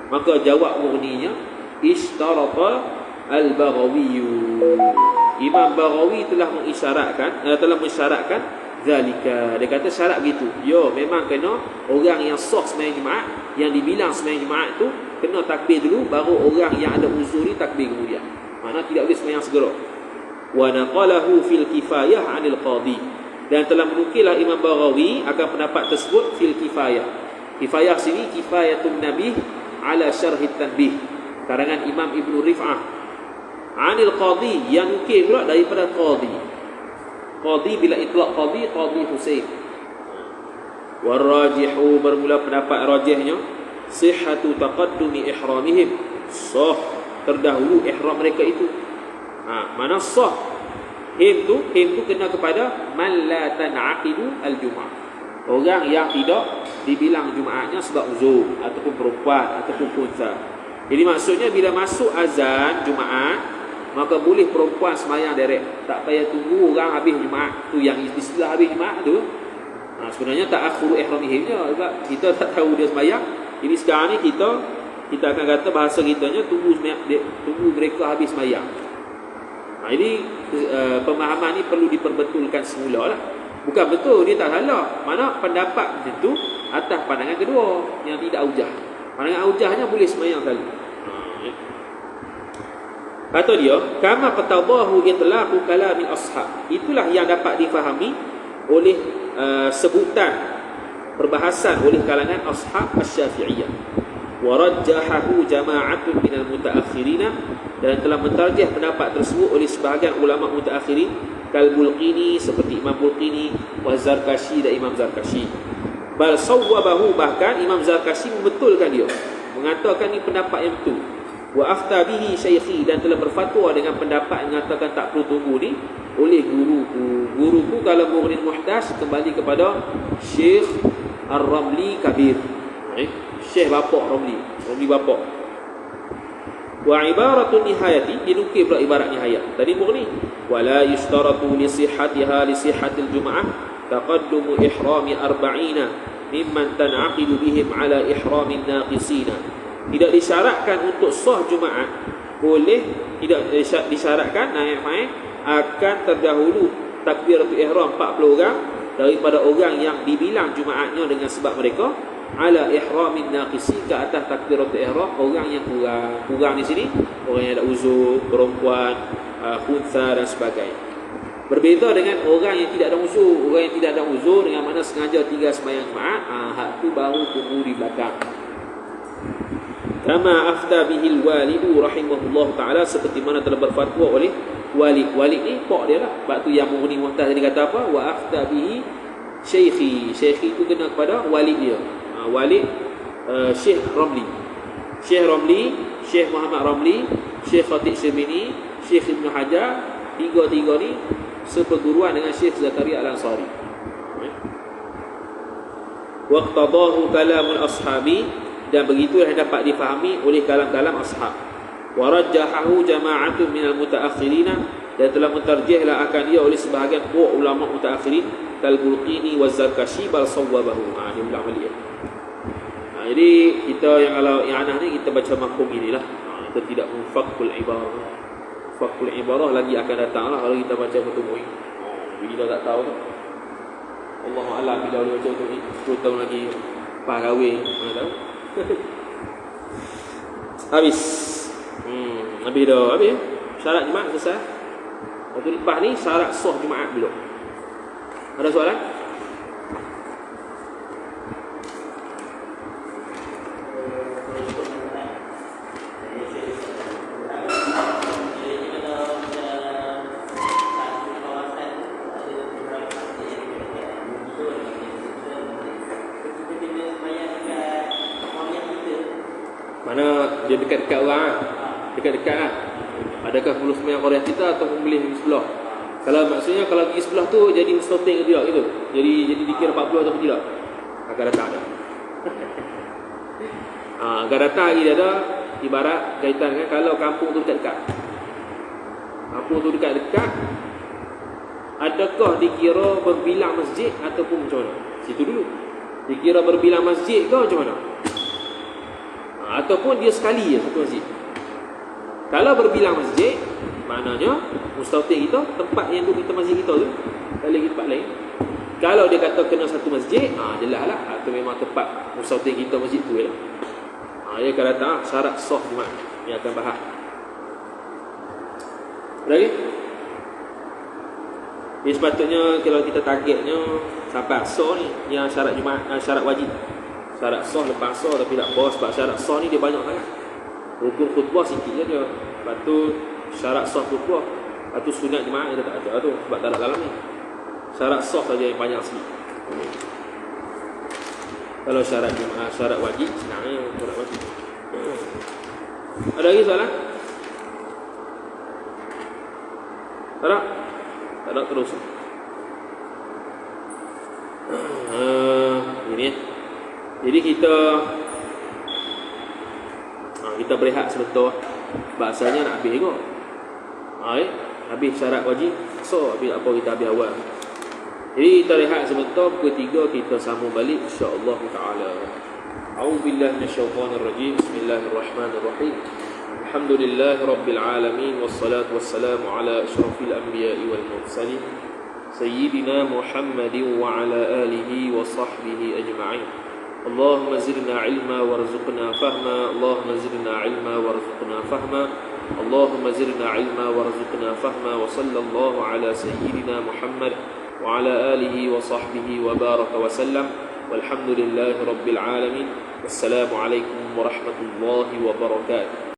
Maka jawab Mughninya, ishtarata al-Baghawi, Imam Baghawi telah mensyaratkan zalika. Dia kata syarat gitu. Yo, memang kena orang yang sah sembahyang Jumaat, yang dibilang sembahyang Jumaat tu kena takbir dulu, baru orang yang ada uzur ni takbir kemudian. Maknanya tidak boleh sembahyang segera. Wa naqalahu fil kifayah 'anil qadhi, dan telah menukillah Imam Baghawi akan pendapat tersebut fil kifayah. Kifayah sini kifayatun nabih ala syarhit tanbih, karangan Imam Ibn Rif'ah. 'Anil qadhi, yang nukil pula daripada qadhi. Qadhi bila itlaq qadhi Husain. Warajihu, bermula pendapat rajihnya, sihhatu taqaddumi ihramihim, sah terdahulu ihram mereka itu. Mana sah him tu kena kepada man la tan'aqidu al-jum'ah, orang yang tidak dibilang Jumaatnya sebab uzur, ataupun perempuan, ataupun unsa. Jadi maksudnya bila masuk azan Jumaat, maka boleh perempuan sembahyang direct, tak payah tunggu orang habis Jumaat tu, yang istilah habis Jumaat tu. Sebenarnya tak akhuru ihramihimnya, sebab kita tak tahu dia sembahyang. Jadi sekarang ni kita akan kata bahasa kitanya tunggu mereka habis sembahyang. Ini pemahaman ni perlu diperbetulkan semula lah. Bukan betul, dia tak salah. Mana pendapat itu atas pandangan kedua yang tidak aujah. Pandangan aujahnya boleh sembahyang kali. Kata dia, kama qatabahu itlaqu kalamil ashab, itulah yang dapat difahami oleh sebutan perbahasan oleh kalangan ashab asy-Syafi'iyah. Wa rajjahahu jama'atun minal mutaakhirina, dan telah mentarjih pendapat tersebut oleh sebahagian ulama mutaakhirin kal Bulqini, seperti Imam Bulqini, wa Zarkashi dan Imam Zarkashi. Bal sawwabahu, bahkan Imam Zarkashi membetulkan dia, mengatakan ini pendapat yang betul. Wa afta bihi syaikhi, dan telah berfatwa dengan pendapat yang mengatakan tak perlu tunggu ni oleh guruku kalau Mughni Muhtaj kembali kepada Syekh Ar-Ramli Kabir, Syekh bapak Ramli bapak. Wa ibaratun nihayati, dinukil pula ibarat nihayat tadi Mughni, wala yushtaratu li sihhatiha li sihhatil jum'ah taqaddumu ihrami 40 mimman tan'aqidu bihim ala ihramin naqisina. Tidak disyaratkan untuk sah Jumaat, tidak disyaratkan akan terdahulu takbiratul ihram 40 orang daripada orang yang dibilang Jumaatnya dengan sebab mereka ala ihramin naqisi, ke atas takbiratul ihram orang yang kurang di sini orang yang ada uzur, perempuan, khunsa dan sebagainya. Berbeza dengan orang yang tidak ada uzur. Orang yang tidak ada uzur dengan mana sengaja tinggal sembahyang Jumaat, hak tu baru tunggu di belakang. Kama afta bihil walidu rahimahullah ta'ala, seperti mana telah berfatwa oleh walid. Walid ni pak dia lah. Sebab tu yang Mughni Muhtaj tadi kata apa? Wa afta bihi syaikhi. Syaikhi tu kena kepada walid dia. Walid Syekh Ramli. Syekh Ramli, Syekh Muhammad Ramli, Syekh Khatib Syrbini, Syekh Ibn Hajar, tiga-tiga ni seperguruan dengan Syekh Zakaria Al-Ansari. Waqtadahu kalamul ashabi, dan begitulah yang dapat difahami oleh kalam-kalam ashab. Wa rajjahahu jama'atun minal mutaakhirina, dan telah mentarjihlah akan dia oleh sebahagian puak ulama mutaakhirin kal Bulqini wa Zarkashi bal sawwabahu. Dia ulang balik. Jadi kita yang kalau yang anak ni kita baca mafhum inilah. Kita tidak mufakul ibarah. Fakul ibarah lagi akan datanglah kalau kita baca betul muin. Kita tak tahu tu. Allahu a'lam bila dia baca betul ni 10 tahun lagi kahwin, mana tahu. Habis. Habis dah. Habis. Syarat Jumaat selesai. Lepas tu lepas ni syarat sah Jumaat belum. Ada soalan? Mana dia dekat-dekat orang, dekat-dekat lah. Adakah perlu sembahyang Qariah kita atau boleh di sebelah? Kalau maksudnya kalau pergi sebelah tu jadi mustahil ke tidak gitu. Jadi dikira 40 atau tidak? Akan datang ada. Akan datang lagi dia ada ibarat kaitan kan kalau kampung tu dekat-dekat. Kampung tu dekat-dekat, adakah dikira berbilang masjid ataupun macam mana? Situ dulu. Dikira berbilang masjid ke macam mana? Ataupun dia sekali je satu masjid. Kalau berbilang masjid, maknanya mustautin kita, tempat yang duduk kita masjid kita tu, tak lagi tempat lain. Kalau dia kata kena satu masjid, jelas lah, itu memang tempat mustautin kita masjid tu lah. Dia akan datang syarat sah Jumaat yang akan bahas. Lagi? Jadi sepatutnya kalau kita targetnya sampai sah ni, yang syarat Jumaat, syarat wajib. Syarat sah lepas sah tapi tak bawah, sebab syarat sah ni dia banyak sangat. Rukun khutbah sikit je dia. Lepas tu syarat sah khutbah. Lepas tu sunat Jumaat dia tak ada tu, sebab tak ada dalam ni. Syarat sah saja yang banyak sikit. Kalau syarat Jumaat, syarat wajib senangnya syarat wajib. Ada lagi soalan? Tak ada? Tak ada terus. Ini jadi kita berehat sebentar. Bahasanya nak habis juga. Habis syarat wajib. So, habis apa kita habis awal. Jadi kita rehat sebentar. Pukul 3 kita sambung balik insya-Allah taala. A'udzubillahi minasyaitonir rajim. Bismillahirrahmanirrahim. Alhamdulillahirabbil alamin wassalatu wassalamu ala asyrafil anbiya'i wal mursalin sayyidina Muhammadin wa ala alihi wa sahbihi ajma'in. اللهم زدنا علما وارزقنا فهما اللهم زدنا علما وارزقنا فهما اللهم زدنا علما وارزقنا فهما وصلى الله على سيدنا محمد وعلى آله وصحبه وبارك وسلم والحمد لله رب العالمين والسلام عليكم ورحمة الله وبركاته.